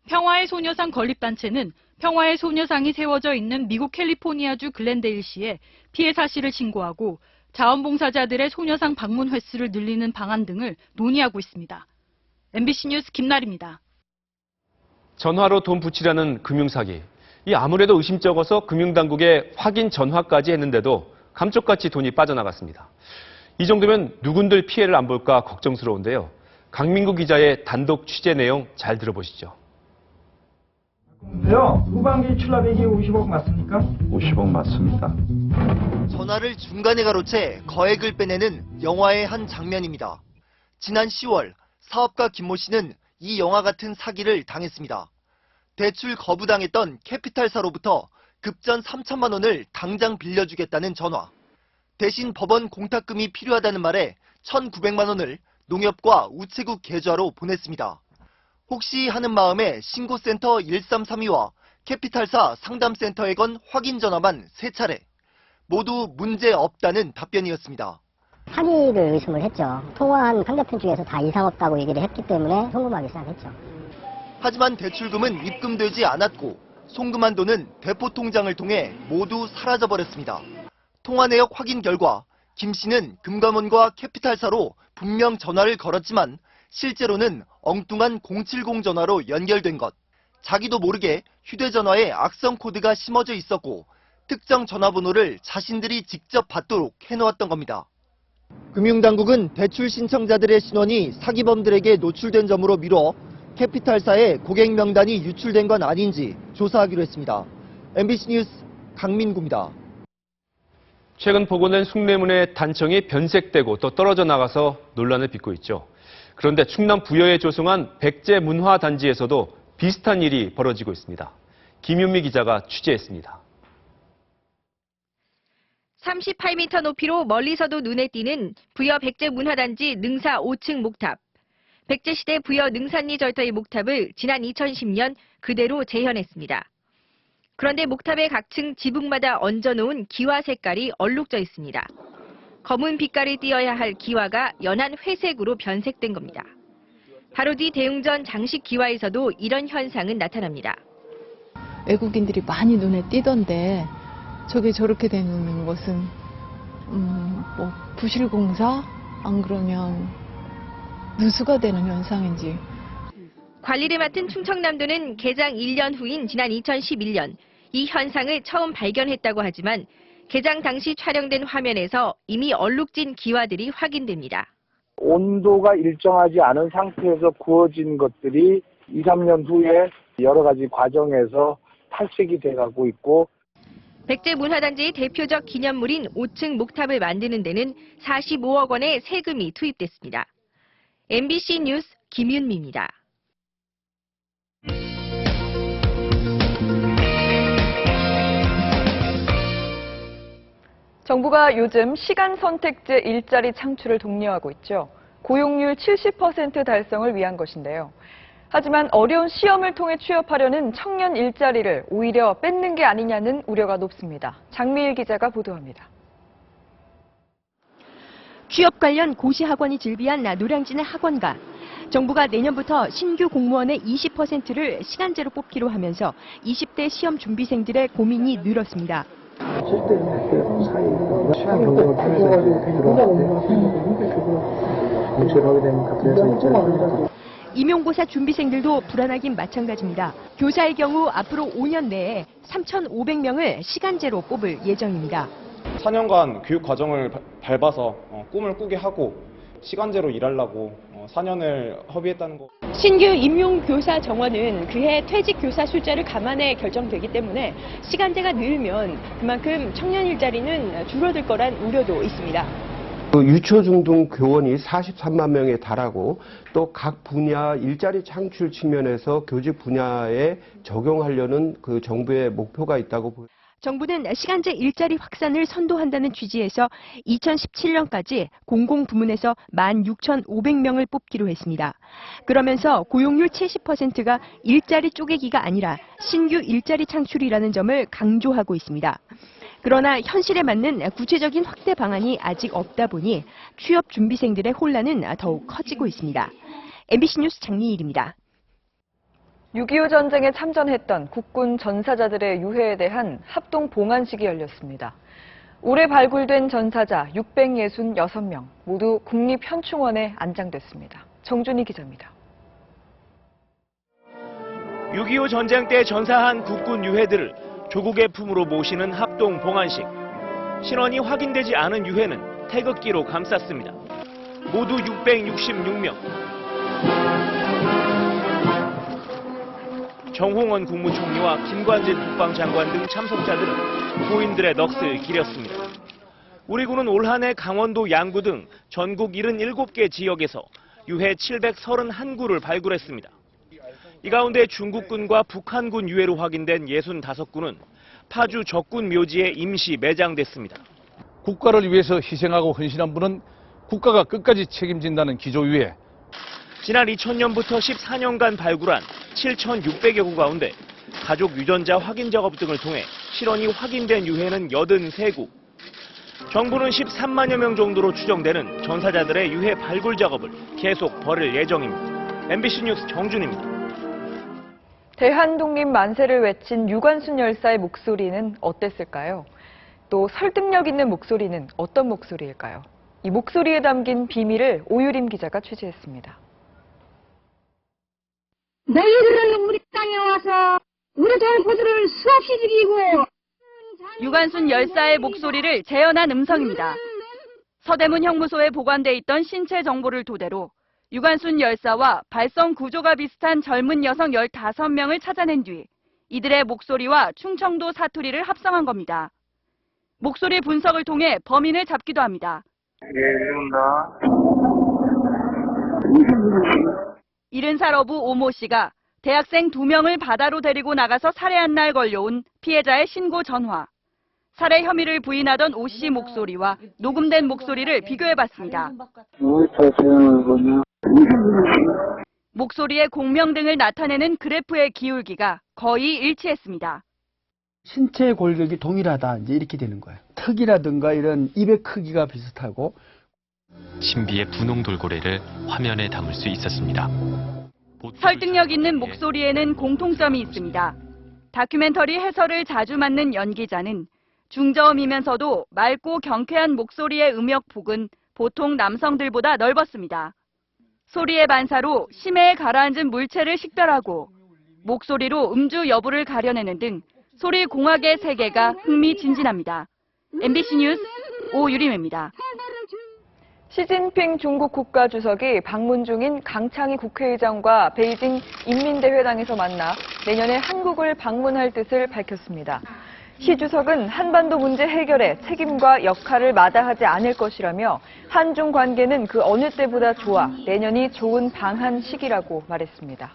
평화의 소녀상 건립단체는 평화의 소녀상이 세워져 있는 미국 캘리포니아주 글렌데일시에 피해 사실을 신고하고 자원봉사자들의 소녀상 방문 횟수를 늘리는 방안 등을 논의하고 있습니다. MBC 뉴스 김나리입니다. 전화로 돈 붙이라는 금융사기. 이 아무래도 의심쩍어서 금융당국에 확인 전화까지 했는데도 감쪽같이 돈이 빠져나갔습니다. 이 정도면 누군들 피해를 안 볼까 걱정스러운데요. 강민구 기자의 단독 취재 내용 잘 들어보시죠. 후반기 출납액이 50억 맞습니까? 50억 맞습니다. 전화를 중간에 가로채 거액을 빼내는 영화의 한 장면입니다. 지난 10월 사업가 김모 씨는 이 영화 같은 사기를 당했습니다. 대출 거부당했던 캐피탈사로부터 급전 3천만 원을 당장 빌려주겠다는 전화. 대신 법원 공탁금이 필요하다는 말에 1,900만 원을 농협과 우체국 계좌로 보냈습니다. 혹시 하는 마음에 신고센터 1332와 캐피탈사 상담센터에 건 확인 전화만 3차례. 모두 문제 없다는 답변이었습니다. 사기를 의심을 했죠. 통화한 상대편 중에서 다 이상 없다고 얘기를 했기 때문에 송금하기 시작했죠. 하지만 대출금은 입금되지 않았고 송금한 돈은 대포통장을 통해 모두 사라져버렸습니다. 통화 내역 확인 결과 김 씨는 금감원과 캐피탈사로 분명 전화를 걸었지만 실제로는 엉뚱한 070 전화로 연결된 것. 자기도 모르게 휴대전화에 악성 코드가 심어져 있었고 특정 전화번호를 자신들이 직접 받도록 해놓았던 겁니다. 금융당국은 대출 신청자들의 신원이 사기범들에게 노출된 점으로 미뤄 캐피탈사의 고객 명단이 유출된 건 아닌지 조사하기로 했습니다. MBC 뉴스 강민구입니다. 최근 복원된 숭례문의 단청이 변색되고 또 떨어져 나가서 논란을 빚고 있죠. 그런데 충남 부여에 조성한 백제 문화단지에서도 비슷한 일이 벌어지고 있습니다. 김윤미 기자가 취재했습니다. 38m 높이로 멀리서도 눈에 띄는 부여 백제문화단지 능사 5층 목탑. 백제시대 부여 능산리 절터의 목탑을 지난 2010년 그대로 재현했습니다. 그런데 목탑의 각층 지붕마다 얹어놓은 기와 색깔이 얼룩져 있습니다. 검은 빛깔이 띄어야 할 기와가 연한 회색으로 변색된 겁니다. 바로 뒤 대웅전 장식 기와에서도 이런 현상은 나타납니다. 외국인들이 많이 눈에 띄던데 저게 저렇게 되는 것은 뭐 부실공사 안 그러면 누수가 되는 현상인지. 관리를 맡은 충청남도는 개장 1년 후인 지난 2011년 이 현상을 처음 발견했다고 하지만 개장 당시 촬영된 화면에서 이미 얼룩진 기와들이 확인됩니다. 온도가 일정하지 않은 상태에서 구워진 것들이 2, 3년 후에 여러 가지 과정에서 탈색이 돼가고 있고 백제문화단지의 대표적 기념물인 5층 목탑을 만드는 데는 45억 원의 세금이 투입됐습니다. MBC 뉴스 김윤미입니다. 정부가 요즘 시간 선택제 일자리 창출을 독려하고 있죠. 고용률 70% 달성을 위한 것인데요. 하지만 어려운 시험을 통해 취업하려는 청년 일자리를 오히려 뺏는 게 아니냐는 우려가 높습니다. 장미일 기자가 보도합니다. 취업 관련 고시 학원이 즐비한 노량진의 학원가. 정부가 내년부터 신규 공무원의 20%를 시간제로 뽑기로 하면서 20대 시험 준비생들의 고민이 늘었습니다. 시간 변경을 통해서 공채를 하게 되니까 그래서 임용고사 준비생들도 불안하긴 마찬가지입니다. 교사의 경우 앞으로 5년 내에 3,500명을 시간제로 뽑을 예정입니다. 4년간 교육 과정을 밟아서 꿈을 꾸게 하고 시간제로 일하려고 4년을 허비했다는 거. 신규 임용 교사 정원은 그해 퇴직 교사 숫자를 감안해 결정되기 때문에 시간제가 늘면 그만큼 청년 일자리는 줄어들 거란 우려도 있습니다. 유초중등 교원이 43만 명에 달하고 또 각 분야 일자리 창출 측면에서 교직 분야에 적용하려는 그 정부의 목표가 있다고 보입니다. 정부는 시간제 일자리 확산을 선도한다는 취지에서 2017년까지 공공부문에서 16,500명을 뽑기로 했습니다. 그러면서 고용률 70%가 일자리 쪼개기가 아니라 신규 일자리 창출이라는 점을 강조하고 있습니다. 그러나 현실에 맞는 구체적인 확대 방안이 아직 없다 보니 취업 준비생들의 혼란은 더욱 커지고 있습니다. MBC 뉴스 장미일입니다. 6.25 전쟁에 참전했던 국군 전사자들의 유해에 대한 합동 봉안식이 열렸습니다. 올해 발굴된 전사자 666명 모두 국립현충원에 안장됐습니다. 정준희 기자입니다. 6.25 전쟁 때 전사한 국군 유해들을 조국의 품으로 모시는 합동 봉안식. 신원이 확인되지 않은 유해는 태극기로 감쌌습니다. 모두 666명. 정홍원 국무총리와 김관진 국방장관 등 참석자들은 고인들의 넋을 기렸습니다. 우리 군은 올 한 해 강원도 양구 등 전국 77개 지역에서 유해 731구를 발굴했습니다. 이 가운데 중국군과 북한군 유해로 확인된 65구는 파주 적군 묘지에 임시 매장됐습니다. 국가를 위해서 희생하고 헌신한 분은 국가가 끝까지 책임진다는 기조 유해. 지난 2000년부터 14년간 발굴한 7,600여 구 가운데 가족 유전자 확인 작업 등을 통해 실원이 확인된 유해는 83구. 정부는 13만여 명 정도로 추정되는 전사자들의 유해 발굴 작업을 계속 벌일 예정입니다. MBC 뉴스 정준입니다. 대한독립 만세를 외친 유관순 열사의 목소리는 어땠을까요? 또 설득력 있는 목소리는 어떤 목소리일까요? 이 목소리에 담긴 비밀을 오유림 기자가 취재했습니다. 너희들은 우리 땅에 와서 우리 동포들을 수없이 죽이고 유관순 열사의 목소리를 재현한 음성입니다. 서대문 형무소에 보관돼 있던 신체 정보를 토대로 유관순 열사와 발성 구조가 비슷한 젊은 여성 15명을 찾아낸 뒤 이들의 목소리와 충청도 사투리를 합성한 겁니다. 목소리 분석을 통해 범인을 잡기도 합니다. 예, 70살 어부 오모 씨가 대학생 2명을 바다로 데리고 나가서 살해한 날 걸려온 피해자의 신고 전화. 살해 혐의를 부인하던 오 씨 목소리와 녹음된 목소리를 비교해봤습니다. 목소리의 공명 등을 나타내는 그래프의 기울기가 거의 일치했습니다. 신체 골격이 동일하다, 이제 이렇게 되는 거예요. 턱이라든가 이런 입의 크기가 비슷하고. 신비의 분홍 돌고래를 화면에 담을 수 있었습니다. 설득력 있는 목소리에는 공통점이 있습니다. 다큐멘터리 해설을 자주 맡는 연기자는 중저음이면서도 맑고 경쾌한 목소리의 음역폭은 보통 남성들보다 넓었습니다. 소리의 반사로 심해에 가라앉은 물체를 식별하고 목소리로 음주 여부를 가려내는 등 소리 공학의 세계가 흥미진진합니다. MBC 뉴스 오유림입니다. 시진핑 중국 국가주석이 방문 중인 강창희 국회의장과 베이징 인민대회당에서 만나 내년에 한국을 방문할 뜻을 밝혔습니다. 시 주석은 한반도 문제 해결에 책임과 역할을 마다하지 않을 것이라며 한중 관계는 그 어느 때보다 좋아 내년이 좋은 방한 시기라고 말했습니다.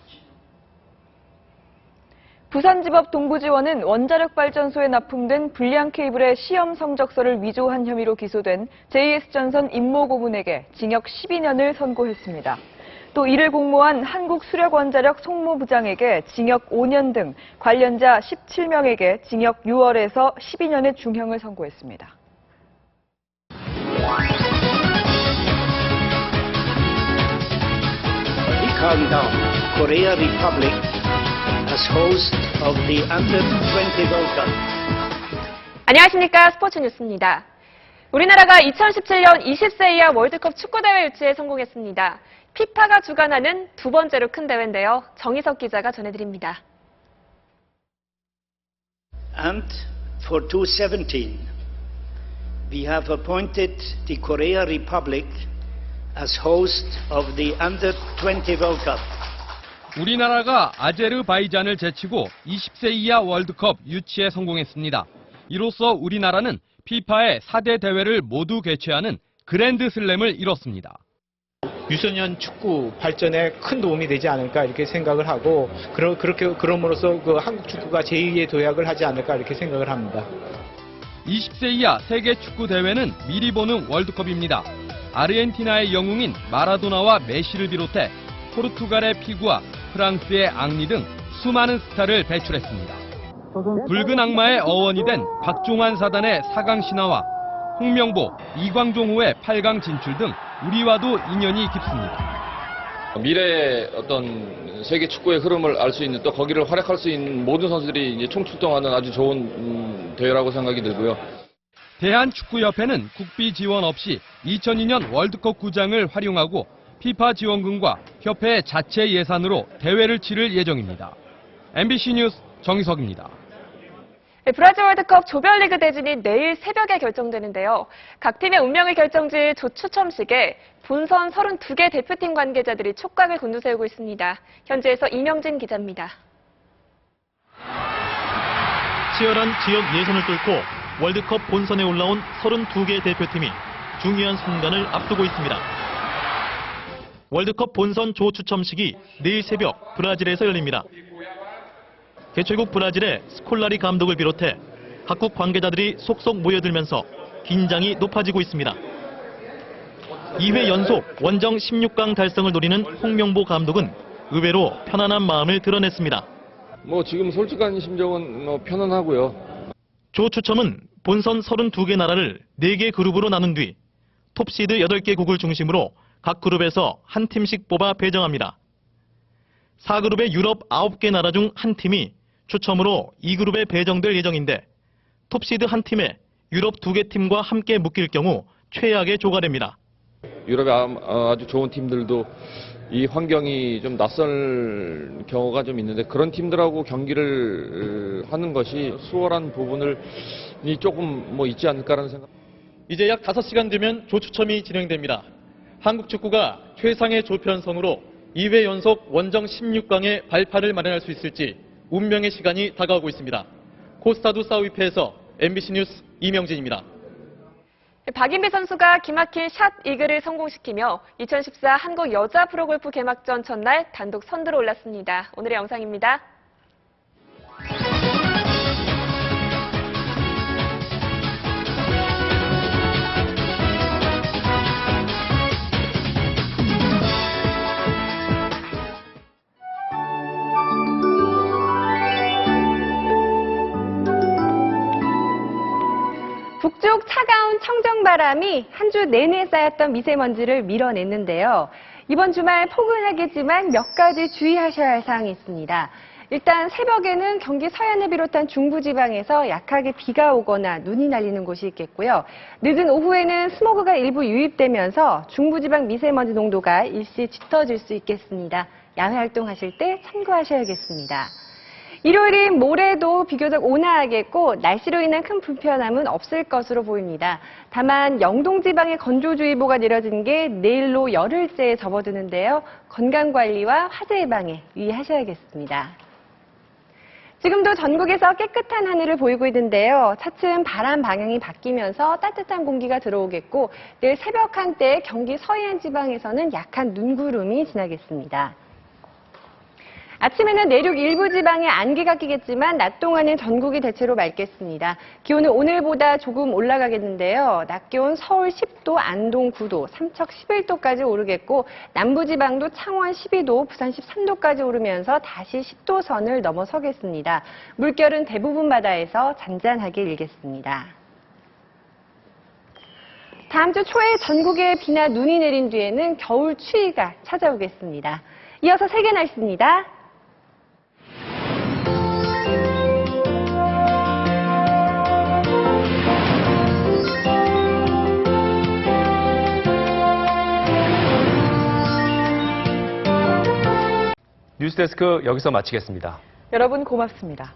부산지법 동부지원은 원자력발전소에 납품된 불량 케이블의 시험 성적서를 위조한 혐의로 기소된 JS전선 임모 고문에게 징역 12년을 선고했습니다. 또 이를 공모한 한국수력원자력 송모부장에게 징역 5년 등 관련자 17명에게 징역 6월에서 12년의 중형을 선고했습니다. The countdown. Korea Republic as host of the Under-20 World Cup. 안녕하십니까. 스포츠 뉴스입니다. 우리나라가 2017년 20세 이하 월드컵 축구대회 유치에 성공했습니다. 피파가 주관하는 두 번째로 큰 대회인데요. 정희석 기자가 전해드립니다. And for 2017, we have appointed the Korea Republic as host of the Under-20 World Cup. 우리나라가 아제르바이잔을 제치고 20세 이하 월드컵 유치에 성공했습니다. 이로써 우리나라는 피파의 4대 대회를 모두 개최하는 그랜드슬램을 이뤘습니다. 유소년 축구 발전에 큰 도움이 되지 않을까 이렇게 생각을 하고 그럼으로써 그 한국 축구가 제2의 도약을 하지 않을까 이렇게 생각을 합니다. 20세 이하 세계 축구 대회는 미리 보는 월드컵입니다. 아르헨티나의 영웅인 마라도나와 메시를 비롯해 포르투갈의 피구와 프랑스의 앙리 등 수많은 스타를 배출했습니다. 붉은 악마의 어원이 된 박종환 사단의 4강 신화와 홍명보, 이광종호의 8강 진출 등 우리와도 인연이 깊습니다. 미래의 어떤 세계 축구의 흐름을 알 수 있는 또 거기를 활약할 수 있는 모든 선수들이 이제 총출동하는 아주 좋은 대회라고 생각이 들고요. 대한축구협회는 국비 지원 없이 2002년 월드컵 구장을 활용하고 피파 지원금과 협회 자체 예산으로 대회를 치를 예정입니다. MBC 뉴스 정희석입니다. 브라질 월드컵 조별리그 대진이 내일 새벽에 결정되는데요. 각 팀의 운명을 결정질 조 추첨식에 본선 32개 대표팀 관계자들이 촉각을 곤두세우고 있습니다. 현지에서 이명진 기자입니다. 치열한 지역 예선을 뚫고 월드컵 본선에 올라온 32개 대표팀이 중요한 순간을 앞두고 있습니다. 월드컵 본선 조 추첨식이 내일 새벽 브라질에서 열립니다. 개최국 브라질의 스콜라리 감독을 비롯해 각국 관계자들이 속속 모여들면서 긴장이 높아지고 있습니다. 2회 연속 원정 16강 달성을 노리는 홍명보 감독은 의외로 편안한 마음을 드러냈습니다. 지금 솔직한 심정은 편안하고요. 조 추첨은 본선 32개 나라를 4개 그룹으로 나눈 뒤 톱시드 8개국을 중심으로 각 그룹에서 한 팀씩 뽑아 배정합니다. 4그룹의 유럽 9개 나라 중 한 팀이 추첨으로 2그룹에 배정될 예정인데 톱시드 한 팀에 유럽 2개 팀과 함께 묶일 경우 최악의 조가됩니다. 유럽의 아주 좋은 팀들도 이 환경이 좀 낯설 경우가 좀 있는데 그런 팀들하고 경기를 하는 것이 수월한 부분이 조금 있지 않을까라는 생각. 이제 약 5시간 뒤면 조추첨이 진행됩니다. 한국 축구가 최상의 조편성으로 2회 연속 원정 16강의 발판을 마련할 수 있을지 운명의 시간이 다가오고 있습니다. 코스타도 사우디페에서 MBC 뉴스 이명진입니다. 박인비 선수가 기막힌 샷 이글을 성공시키며 2014 한국 여자 프로골프 개막전 첫날 단독 선두로 올랐습니다. 오늘의 영상입니다. 북쪽 차가운 청정바람이 한 주 내내 쌓였던 미세먼지를 밀어냈는데요. 이번 주말 포근하겠지만 몇 가지 주의하셔야 할 사항이 있습니다. 일단 새벽에는 경기 서해안을 비롯한 중부지방에서 약하게 비가 오거나 눈이 날리는 곳이 있겠고요. 늦은 오후에는 스모그가 일부 유입되면서 중부지방 미세먼지 농도가 일시 짙어질 수 있겠습니다. 야외 활동하실 때 참고하셔야겠습니다. 일요일인 모레도 비교적 온화하겠고 날씨로 인한 큰 불편함은 없을 것으로 보입니다. 다만 영동지방에 건조주의보가 내려진 게 내일로 열흘째에 접어드는데요. 건강관리와 화재 예방에 유의하셔야겠습니다. 지금도 전국에서 깨끗한 하늘을 보이고 있는데요. 차츰 바람 방향이 바뀌면서 따뜻한 공기가 들어오겠고 내일 새벽 한때 경기 서해안 지방에서는 약한 눈구름이 지나겠습니다. 아침에는 내륙 일부 지방에 안개가 끼겠지만 낮 동안은 전국이 대체로 맑겠습니다. 기온은 오늘보다 조금 올라가겠는데요. 낮 기온 서울 10도, 안동 9도, 삼척 11도까지 오르겠고 남부지방도 창원 12도, 부산 13도까지 오르면서 다시 10도 선을 넘어서겠습니다. 물결은 대부분 바다에서 잔잔하게 일겠습니다. 다음 주 초에 전국에 비나 눈이 내린 뒤에는 겨울 추위가 찾아오겠습니다. 이어서 세계 날씨입니다. 뉴스데스크 여기서 마치겠습니다. 여러분 고맙습니다.